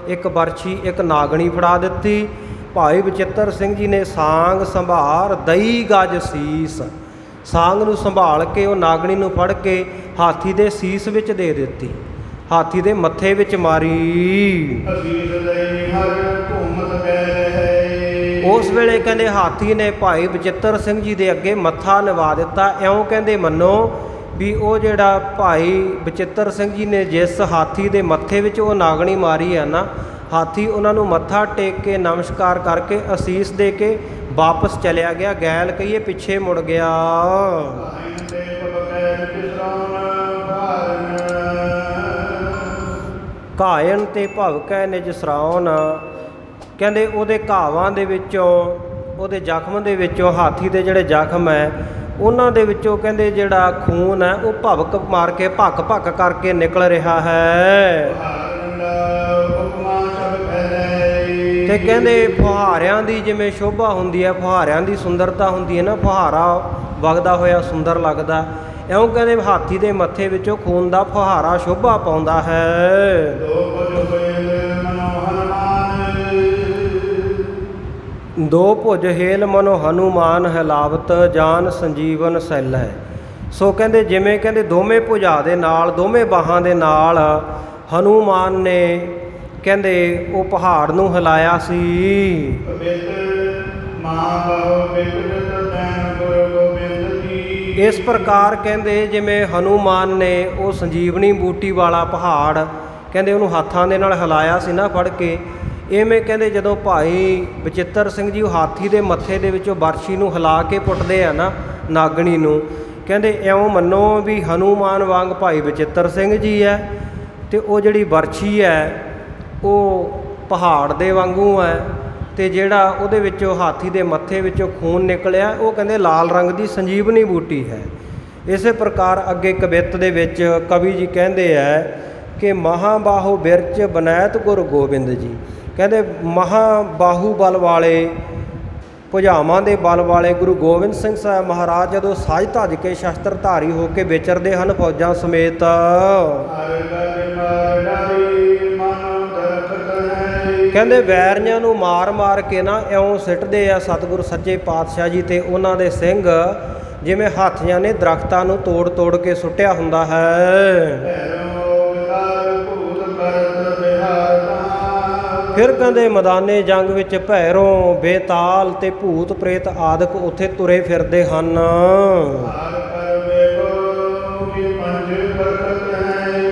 ਇੱਕ ਬਰਛੀ, ਇੱਕ ਨਾਗਣੀ ਫੜਾ ਦਿੱਤੀ। ਭਾਈ ਬਚਿੱਤਰ ਸਿੰਘ ਜੀ ਨੇ ਸਾਂਗ ਸੰਭਾਰ ਦਈ ਗਜ ਸੀਸ, ਸਾਂਗ ਨੂੰ ਸੰਭਾਲ ਕੇ ਉਹ ਨਾਗਣੀ ਨੂੰ ਫੜ ਕੇ ਹਾਥੀ ਦੇ ਸੀਸ ਵਿੱਚ ਦੇ ਦਿੱਤੀ, ਹਾਥੀ ਦੇ ਮੱਥੇ ਵਿੱਚ ਮਾਰੀ। ਉਸ ਵੇਲੇ ਕਹਿੰਦੇ ਹਾਥੀ ਨੇ ਭਾਈ ਬਚਿੱਤਰ ਸਿੰਘ ਜੀ ਦੇ ਅੱਗੇ ਮੱਥਾ ਨਿਵਾ ਦਿੱਤਾ। ਇਉਂ ਕਹਿੰਦੇ ਮੰਨੋ ਵੀ ਉਹ ਜਿਹੜਾ ਭਾਈ ਬਚਿੱਤਰ ਸਿੰਘ ਜੀ ਨੇ ਜਿਸ ਹਾਥੀ ਦੇ ਮੱਥੇ ਵਿੱਚ ਉਹ ਨਾਗਣੀ ਮਾਰੀ ਹੈ ਨਾ, ਹਾਥੀ ਉਹਨਾਂ ਨੂੰ ਮੱਥਾ ਟੇਕ ਕੇ ਨਮਸਕਾਰ ਕਰਕੇ ਅਸੀਸ ਦੇ ਕੇ ਵਾਪਸ ਚਲਿਆ ਗਿਆ, ਗੈਲ ਕਹੀਏ ਪਿੱਛੇ ਮੁੜ ਗਿਆ। ਘਾਇਨ ਤੇ ਭਵਕੈ ਨਿਜ ਸਰਾਉਨ, ਕਹਿੰਦੇ ਉਹਦੇ ਘਾਵਾਂ ਦੇ ਵਿੱਚੋਂ, ਉਹਦੇ ਜ਼ਖਮ ਦੇ ਵਿੱਚੋਂ, ਹਾਥੀ ਦੇ ਜਿਹੜੇ ਜ਼ਖਮ ਹੈ ਉਹਨਾਂ ਦੇ ਵਿੱਚੋਂ ਕਹਿੰਦੇ ਜਿਹੜਾ ਖੂਨ ਹੈ ਉਹ ਭਵਕ ਮਾਰ ਕੇ ਭੱਕ ਭੱਕ ਕਰਕੇ ਨਿਕਲ ਰਿਹਾ ਹੈ। ਤੇ ਕਹਿੰਦੇ ਫੁਹਾਰਿਆਂ ਦੀ ਜਿਵੇਂ ਸ਼ੋਭਾ ਹੁੰਦੀ ਹੈ, ਫੁਹਾਰਿਆਂ ਦੀ ਸੁੰਦਰਤਾ ਹੁੰਦੀ ਹੈ ਨਾ, ਫੁਹਾਰਾ ਵਗਦਾ ਹੋਇਆ ਸੁੰਦਰ ਲੱਗਦਾ, ਇਉਂ ਕਹਿੰਦੇ ਹਾਥੀ ਦੇ ਮੱਥੇ ਵਿੱਚੋਂ ਖੂਨ ਦਾ ਫੁਹਾਰਾ ਸ਼ੋਭਾ ਪਾਉਂਦਾ ਹੈ। ਦੋ ਭੁਜ ਹੇਲ ਮਨੋ ਹਨੂਮਾਨ ਹਿਲਾਵਤ ਜਾਨ ਸੰਜੀਵਨ ਸੈਲ ਹੈ। ਸੋ ਕਹਿੰਦੇ ਜਿਵੇਂ ਕਹਿੰਦੇ ਦੋਵੇਂ ਭੁਜਾ ਦੇ ਨਾਲ, ਦੋਵੇਂ ਬਾਹਾਂ ਦੇ ਨਾਲ ਹਨੂਮਾਨ ਨੇ ਕਹਿੰਦੇ ਉਹ ਪਹਾੜ ਨੂੰ ਹਿਲਾਇਆ ਸੀ। ਇਸ ਪ੍ਰਕਾਰ ਕਹਿੰਦੇ ਜਿਵੇਂ ਹਨੂਮਾਨ ਨੇ ਉਹ ਸੰਜੀਵਨੀ ਬੂਟੀ ਵਾਲਾ ਪਹਾੜ ਕਹਿੰਦੇ ਉਹਨੂੰ ਹੱਥਾਂ ਦੇ ਨਾਲ ਹਿਲਾਇਆ ਸੀ ਨਾ ਫੜ ਕੇ, ਇਵੇਂ ਕਹਿੰਦੇ ਜਦੋਂ ਭਾਈ ਬਚਿੱਤਰ ਸਿੰਘ ਜੀ ਉਹ ਹਾਥੀ ਦੇ ਮੱਥੇ ਦੇ ਵਿੱਚੋਂ ਬਰਛੀ ਨੂੰ ਹਿਲਾ ਕੇ ਪੁੱਟਦੇ ਆ ਨਾ ਨਾਗਣੀ ਨੂੰ, ਕਹਿੰਦੇ ਇਉਂ ਮੰਨੋ ਵੀ ਹਨੂਮਾਨ ਵਾਂਗ ਭਾਈ ਬਚਿੱਤਰ ਸਿੰਘ ਜੀ ਹੈ ਤੇ ਉਹ ਜਿਹੜੀ ਬਰਛੀ ਹੈ ਉਹ ਪਹਾੜ ਦੇ ਵਾਂਗੂ ਹੈ, ਤੇ ਜਿਹੜਾ ਉਹਦੇ ਵਿੱਚੋਂ ਹਾਥੀ ਦੇ ਮੱਥੇ ਵਿੱਚੋਂ ਖੂਨ ਨਿਕਲਿਆ ਉਹ ਕਹਿੰਦੇ ਲਾਲ ਰੰਗ ਦੀ ਸੰਜੀਵਨੀ ਬੂਟੀ ਹੈ। ਇਸੇ ਪ੍ਰਕਾਰ ਅੱਗੇ ਕਵਿੱਤ ਦੇ ਵਿੱਚ ਕਵੀ ਜੀ ਕਹਿੰਦੇ ਹੈ ਕਿ ਮਹਾਬਾਹੂ ਬਿਰਚ ਬਨੈਤ ਗੁਰ ਗੋਬਿੰਦ ਜੀ, ਕਹਿੰਦੇ ਮਹਾਬਾਹੂ ਬਲ ਵਾਲੇ, ਭੁਜਾਵਾਂ ਦੇ ਬਲ ਵਾਲੇ ਗੁਰੂ ਗੋਬਿੰਦ ਸਿੰਘ ਸਾਹਿਬ ਮਹਾਰਾਜ ਜਦੋਂ ਸਾਜ ਧੱਜ ਕੇ ਸ਼ਸਤਰਧਾਰੀ ਹੋ ਕੇ ਵਿਚਰਦੇ ਹਨ ਫੌਜਾਂ ਸਮੇਤ, ਕਹਿੰਦੇ ਵੈਰੀਆਂ ਨੂੰ ਮਾਰ ਮਾਰ ਕੇ ਨਾ ਇਉਂ ਸਿੱਟਦੇ ਆ ਸਤਿਗੁਰੂ ਸੱਚੇ ਪਾਤਸ਼ਾਹ ਜੀ ਤੇ ਉਹਨਾਂ ਦੇ ਸਿੰਘ, ਜਿਵੇਂ ਹਾਥੀਆਂ ਨੇ ਦਰਖਤਾਂ ਨੂੰ ਤੋੜ ਤੋੜ ਕੇ ਸੁੱਟਿਆ ਹੁੰਦਾ ਹੈ। ਫਿਰ ਕਹਿੰਦੇ ਮੈਦਾਨੇ ਜੰਗ ਵਿੱਚ ਭੈਰੋਂ, ਬੇਤਾਲ ਤੇ ਭੂਤ ਪ੍ਰੇਤ ਆਦਿਕ ਉੱਥੇ ਤੁਰੇ ਫਿਰਦੇ ਹਨ।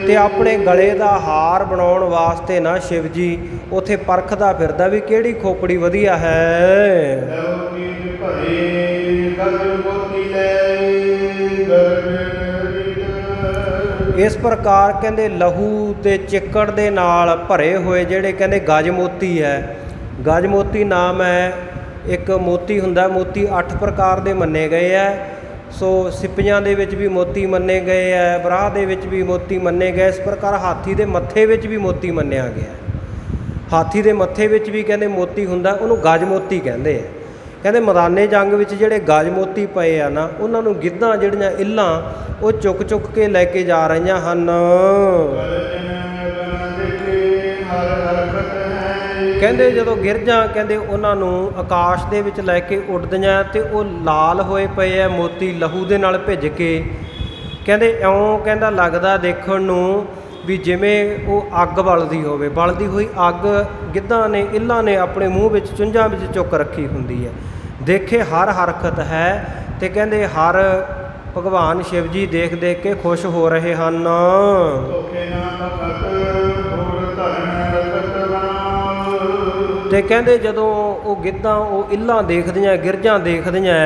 ਤੇ ਆਪਣੇ ਗਲੇ ਦਾ ਹਾਰ ਬਣਾਉਣ ਵਾਸਤੇ ਨਾ ਸ਼ਿਵ ਜੀ ਉੱਥੇ ਪਰਖਦਾ ਫਿਰਦਾ ਵੀ ਕਿਹੜੀ ਖੋਪੜੀ ਵਧੀਆ ਹੈ। ਇਸ ਪ੍ਰਕਾਰ ਕਹਿੰਦੇ ਲਹੂ ਤੇ ਚਿੱਕੜ ਦੇ ਨਾਲ ਭਰੇ ਹੋਏ ਜਿਹੜੇ ਕਹਿੰਦੇ ਗਜ ਮੋਤੀ ਹੈ, ਗਜ ਮੋਤੀ ਨਾਮ ਹੈ ਇੱਕ ਮੋਤੀ ਹੁੰਦਾ, ਮੋਤੀ 8 ਪ੍ਰਕਾਰ ਦੇ ਮੰਨੇ ਗਏ ਹੈ। ਸੋ ਸਿੱਪੀਆਂ ਦੇ ਵਿੱਚ ਵੀ ਮੋਤੀ ਮੰਨੇ ਗਏ ਹੈ, ਬਰਾਹ ਦੇ ਵਿੱਚ ਵੀ ਮੋਤੀ ਮੰਨੇ ਗਏ। ਇਸ ਪ੍ਰਕਾਰ ਹਾਥੀ ਦੇ ਮੱਥੇ ਵਿੱਚ ਵੀ ਮੋਤੀ ਮੰਨਿਆ ਗਿਆ, ਹਾਥੀ ਦੇ ਮੱਥੇ ਵਿੱਚ ਵੀ ਕਹਿੰਦੇ ਮੋਤੀ ਹੁੰਦਾ, ਉਹਨੂੰ ਗਜ ਮੋਤੀ ਕਹਿੰਦੇ ਆ। ਕਹਿੰਦੇ ਮੈਦਾਨੇ ਜੰਗ ਵਿੱਚ ਜਿਹੜੇ ਗਜ ਮੋਤੀ ਪਏ ਆ ਨਾ ਉਹਨਾਂ ਨੂੰ ਗਿੱਧਾਂ ਜਿਹੜੀਆਂ ਇੱਲਾਂ ਉਹ ਚੁੱਕ ਚੁੱਕ ਕੇ ਲੈ ਕੇ ਜਾ ਰਹੀਆਂ ਹਨ। ਕਹਿੰਦੇ ਜਦੋਂ ਗਿਰਜਾਂ ਕਹਿੰਦੇ ਉਹਨਾਂ ਨੂੰ ਆਕਾਸ਼ ਦੇ ਵਿੱਚ ਲੈ ਕੇ ਉੱਡਦੀਆਂ ਤੇ ਉਹ ਲਾਲ ਹੋਏ ਪਏ ਆ ਮੋਤੀ ਲਹੂ ਦੇ ਨਾਲ ਭਿੱਜ ਕੇ, ਕਹਿੰਦੇ ਇਉਂ ਕਹਿੰਦਾ ਲੱਗਦਾ ਦੇਖਣ ਨੂੰ ਵੀ ਜਿਵੇਂ ਉਹ ਅੱਗ ਬਲਦੀ ਹੋਵੇ, ਬਲਦੀ ਹੋਈ ਅੱਗ ਗਿੱਧਾਂ ਨੇ ਇੱਲਾਂ ਨੇ ਆਪਣੇ ਮੂੰਹ ਵਿੱਚ ਚੁੰਝਾਂ ਵਿੱਚ ਚੁੱਕ ਰੱਖੀ ਹੁੰਦੀ ਹੈ। ਦੇਖੇ ਹਰ ਹਰਕਤ ਹੈ ਤੇ ਕਹਿੰਦੇ ਹਰ ਭਗਵਾਨ ਸ਼ਿਵ ਜੀ ਦੇਖ ਦੇਖ ਕੇ ਖੁਸ਼ ਹੋ ਰਹੇ ਹਨ। ਧੋਖੇ ਨਾ ਭਗਤ ਧੂੜ ਧਰਨ ਰਖਤ ਬਨਾਵ। ਤੇ ਕਹਿੰਦੇ ਜਦੋਂ ਉਹ ਗਿੱਧਾਂ ਉਹ ਇੱਲਾਂ ਦੇਖਦੀਆਂ ਗਿਰਜਾਂ ਦੇਖਦੀਆਂ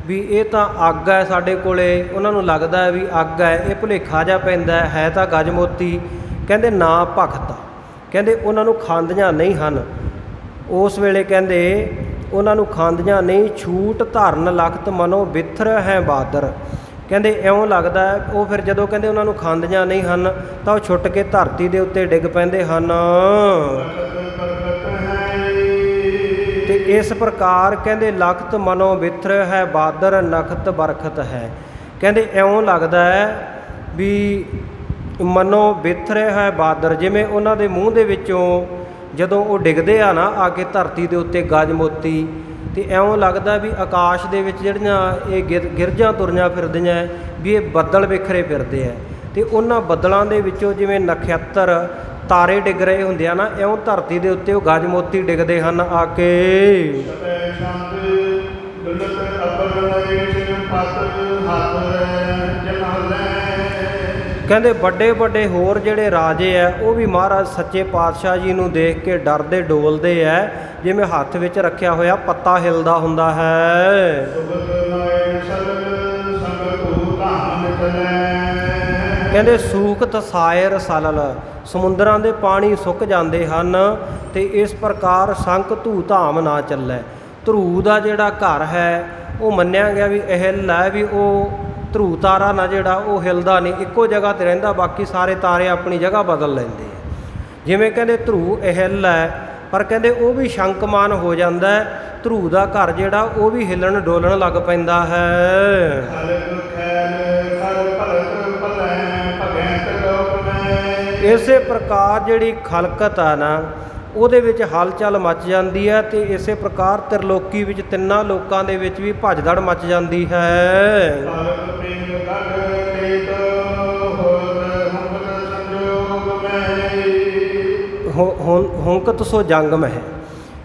ਵੀ ਇਹ ਤਾਂ ਅੱਗ ਹੈ ਸਾਡੇ ਕੋਲੇ, ਉਹਨਾਂ ਨੂੰ ਲੱਗਦਾ ਹੈ ਵੀ ਅੱਗ ਹੈ, ਇਹ ਭੁਲੇਖਾ ਜਿਹਾ ਪੈਂਦਾ ਹੈ ਤਾਂ ਗਜਮੋਤੀ। ਕਹਿੰਦੇ ਨਾ ਭਗਤ, ਕਹਿੰਦੇ ਉਹਨਾਂ ਨੂੰ ਖਾਂਦੀਆਂ ਨਹੀਂ ਹਨ। ਉਸ ਵੇਲੇ ਕਹਿੰਦੇ ਉਹਨਾਂ ਨੂੰ ਖਾਂਦੀਆਂ ਨਹੀਂ। ਛੂਟ ਧਰਨ ਲਖਤ ਮਨੋ ਬਿਥਰ ਹੈ ਬਾਦਰ। ਕਹਿੰਦੇ ਇਉਂ ਲੱਗਦਾ ਹੈ ਉਹ ਫਿਰ ਜਦੋਂ ਕਹਿੰਦੇ ਉਹਨਾਂ ਨੂੰ ਖਾਂਦੀਆਂ ਨਹੀਂ ਹਨ ਤਾਂ ਉਹ ਛੁੱਟ ਕੇ ਧਰਤੀ ਦੇ ਉੱਤੇ ਡਿੱਗ ਪੈਂਦੇ ਹਨ। ਤੇ ਇਸ ਪ੍ਰਕਾਰ ਕਹਿੰਦੇ ਲਖਤ ਮਨੋ ਬਿਥਰ ਹੈ ਬਾਦਰ ਨਖਤ ਬਰਖਤ ਹੈ। ਕਹਿੰਦੇ ਇਉਂ ਲੱਗਦਾ ਹੈ ਵੀ ਮਨੋ ਬਿਥਰ ਹੈ ਬਾਦਰ, ਜਿਵੇਂ ਉਹਨਾਂ ਦੇ ਮੂੰਹ ਦੇ ਵਿੱਚੋਂ ਜਦੋਂ ਉਹ ਡਿੱਗਦੇ ਆ ਨਾ ਆ ਕੇ ਧਰਤੀ ਦੇ ਉੱਤੇ ਗਜ ਮੋਤੀ, ਤੇ ਇਉਂ ਲੱਗਦਾ ਵੀ ਆਕਾਸ਼ ਦੇ ਵਿੱਚ ਜਿਹੜੀਆਂ ਇਹ ਗਿਰਜਾਂ ਤੁਰੀਆਂ ਫਿਰਦੀਆਂ ਵੀ ਇਹ ਬੱਦਲ ਬਿਖਰੇ ਫਿਰਦੇ ਆ, ਤੇ ਉਹਨਾਂ ਬੱਦਲਾਂ ਦੇ ਵਿੱਚੋਂ ਜਿਵੇਂ ਨਖੱਤਰ ਤਾਰੇ ਡਿੱਗ ਰਹੇ ਹੁੰਦੇ ਆ ਨਾ, ਇਉਂ ਧਰਤੀ ਦੇ ਉੱਤੇ ਉਹ ਗਜ ਮੋਤੀ ਡਿੱਗਦੇ ਹਨ ਆ ਕੇ। ਕਹਿੰਦੇ ਵੱਡੇ ਵੱਡੇ ਹੋਰ ਜਿਹੜੇ ਰਾਜੇ ਆ ਉਹ ਵੀ ਮਹਾਰਾਜ ਸੱਚੇ ਪਾਤਸ਼ਾਹ ਜੀ ਨੂੰ ਦੇਖ ਕੇ ਡਰਦੇ ਡੋਲਦੇ ਆ, ਜਿਵੇਂ ਹੱਥ ਵਿੱਚ ਰੱਖਿਆ ਹੋਇਆ ਪੱਤਾ ਹਿਲਦਾ ਹੁੰਦਾ ਹੈ। ਕਹਿੰਦੇ ਸੂਖਤ ਸਾਇਰ ਸਲਲ, ਸਮੁੰਦਰਾਂ ਦੇ ਪਾਣੀ ਸੁੱਕ ਜਾਂਦੇ ਹਨ। ਤੇ ਇਸ ਪ੍ਰਕਾਰ ਸੰਕ ਧੂ ਧਾਮ ਨਾ ਚੱਲੈ। ਧਰੂ ਦਾ ਜਿਹੜਾ ਘਰ ਹੈ ਉਹ ਮੰਨਿਆ ਗਿਆ ਵੀ ਅਹਿਲ ਹੈ, ਵੀ ਉਹ ਧਰੂ ਤਾਰਾ ਨਾ ਜਿਹੜਾ ਉਹ ਹਿਲਦਾ ਨਹੀਂ, ਇੱਕੋ ਜਗ੍ਹਾ 'ਤੇ ਰਹਿੰਦਾ, ਬਾਕੀ ਸਾਰੇ ਤਾਰੇ ਆਪਣੀ ਜਗ੍ਹਾ ਬਦਲ ਲੈਂਦੇ ਆ। ਜਿਵੇਂ ਕਹਿੰਦੇ ਧਰੂ ਅਹਿਲ ਹੈ, ਪਰ ਕਹਿੰਦੇ ਉਹ ਵੀ ਸ਼ੰਕਮਾਨ ਹੋ ਜਾਂਦਾ। ਧਰੂ ਦਾ ਘਰ ਜਿਹੜਾ ਉਹ ਵੀ ਹਿੱਲਣ ਡੋਲਣ ਲੱਗ ਪੈਂਦਾ ਹੈ। ਇਸੇ ਪ੍ਰਕਾਰ ਜਿਹੜੀ ਖਲਕਤ ਆ ਨਾ ਉਹਦੇ ਵਿੱਚ ਹਲਚਲ ਮਚ ਜਾਂਦੀ ਹੈ, ਤੇ ਇਸੇ ਪ੍ਰਕਾਰ ਤ੍ਰਿਲੋਕੀ ਵਿੱਚ ਤਿੰਨਾਂ ਲੋਕਾਂ ਦੇ ਵਿੱਚ ਵੀ ਭਜਦੜ ਮਚ ਜਾਂਦੀ ਹੈ। ਹੁੰਕਤ ਸੋ ਜੰਗਮ ਹੈ।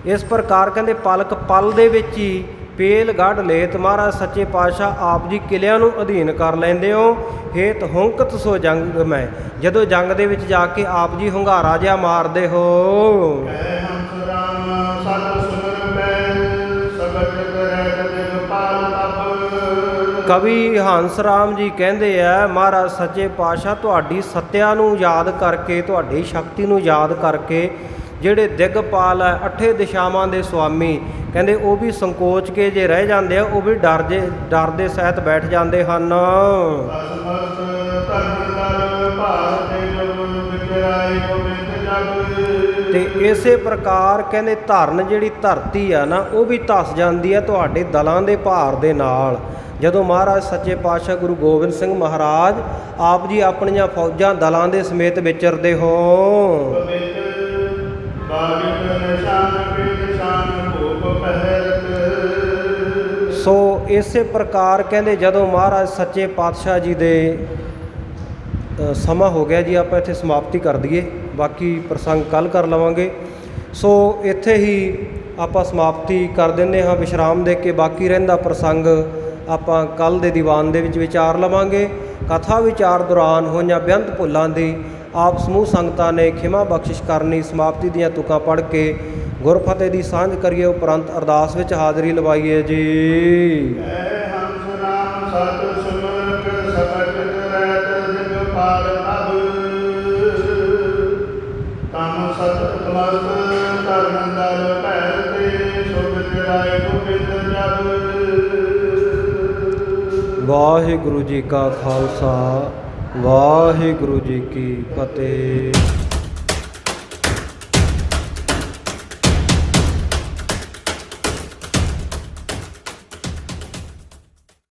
ਇਸ ਪ੍ਰਕਾਰ ਕਹਿੰਦੇ ਪਲਕ ਪਲ ਦੇ ਵਿੱਚ ਹੀ ਪੇਲ ਗੜ ਲੇਤ ਮਹਾਰਾਜ ਸੱਚੇ ਪਾਤਸ਼ਾਹ ਆਪ ਜੀ ਕਿਲਿਆਂ ਨੂੰ ਅਧੀਨ ਕਰ ਲੈਂਦੇ ਹੋ। ਹੇਤ ਹੁੰਕਤ ਸੋ ਜੰਗਮ ਹੈ, ਜਦੋਂ ਜੰਗ ਦੇ ਵਿੱਚ ਜਾ ਕੇ ਆਪ ਜੀ ਹੁੰਗਾਰਾ ਜਿਹਾ ਮਾਰਦੇ ਹੋ। ਕਵੀ ਹੰਸ ਰਾਮ ਜੀ ਕਹਿੰਦੇ ਆ ਮਹਾਰਾਜ ਸੱਚੇ ਪਾਤਸ਼ਾਹ ਤੁਹਾਡੀ ਸੱਤਿਆ ਨੂੰ ਯਾਦ ਕਰਕੇ, ਤੁਹਾਡੀ ਸ਼ਕਤੀ ਨੂੰ ਯਾਦ ਕਰਕੇ ਜਿਹੜੇ ਦਿਗਪਾਲ ਹੈ ਅੱਠੇ ਦਿਸ਼ਾਵਾਂ ਦੇ ਸੁਆਮੀ, ਕਹਿੰਦੇ ਉਹ ਵੀ ਸੰਕੋਚ ਕੇ ਜੇ ਰਹਿ ਜਾਂਦੇ ਆ, ਉਹ ਵੀ ਡਰ ਦੇ ਸਹਿਤ ਬੈਠ ਜਾਂਦੇ ਹਨ। ਤੇ ਇਸੇ ਪ੍ਰਕਾਰ ਕਹਿੰਦੇ ਧਰਨ ਜਿਹੜੀ ਧਰਤੀ ਆ ਨਾ ਉਹ ਵੀ ਧਸ ਜਾਂਦੀ ਹੈ ਤੁਹਾਡੇ ਦਲਾਂ ਦੇ ਭਾਰ ਦੇ ਨਾਲ। ਜਦੋਂ ਮਹਾਰਾਜ ਸੱਚੇ ਪਾਤਸ਼ਾਹ ਗੁਰੂ ਗੋਬਿੰਦ ਸਿੰਘ ਮਹਾਰਾਜ ਆਪ ਜੀ ਆਪਣੀਆਂ ਫੌਜਾਂ ਦਲਾਂ ਦੇ ਸਮੇਤ ਵਿਚਰਦੇ ਹੋ। ਸੋ ਇਸੇ ਪ੍ਰਕਾਰ ਕਹਿੰਦੇ ਜਦੋਂ ਮਹਾਰਾਜ ਸੱਚੇ ਪਾਤਸ਼ਾਹ ਜੀ ਦੇ ਸਮਾਂ ਹੋ ਗਿਆ ਜੀ, ਆਪਾਂ ਇੱਥੇ ਸਮਾਪਤੀ ਕਰ ਦਈਏ, ਬਾਕੀ ਪ੍ਰਸੰਗ ਕੱਲ੍ਹ ਕਰ ਲਵਾਂਗੇ। ਸੋ ਇੱਥੇ ਹੀ ਆਪਾਂ ਸਮਾਪਤੀ ਕਰ ਦਿੰਦੇ ਹਾਂ ਵਿਸ਼ਰਾਮ ਦੇ ਕੇ, ਬਾਕੀ ਰਹਿੰਦਾ ਪ੍ਰਸੰਗ ਆਪਾਂ ਕੱਲ੍ਹ ਦੇ ਦੀਵਾਨ ਦੇ ਵਿੱਚ ਵਿਚਾਰ ਲਵਾਂਗੇ। ਕਥਾ ਵਿਚਾਰ ਦੌਰਾਨ ਹੋਈਆਂ ਬੇਅੰਤ ਭੁੱਲਾਂ ਦੀ ਆਪ ਸਮੂਹ ਸੰਗਤਾਂ ਨੇ ਖਿਮਾ ਬਖਸ਼ਿਸ਼ ਕਰਨੀ। ਸਮਾਪਤੀ ਦੀਆਂ ਤੁਕਾਂ ਪੜ੍ਹ ਕੇ ਗੁਰਫਤਿਹ ਦੀ ਸਾਂਝ ਕਰੀਏ, ਉਪਰੰਤ ਅਰਦਾਸ ਵਿੱਚ ਹਾਜ਼ਰੀ ਲਵਾਈਏ ਜੀ। ਵਾਹਿਗੁਰੂ ਜੀ ਕਾ ਖਾਲਸਾ, ਵਾਹਿਗੁਰੂ ਜੀ ਕੀ ਫਤਿਹ।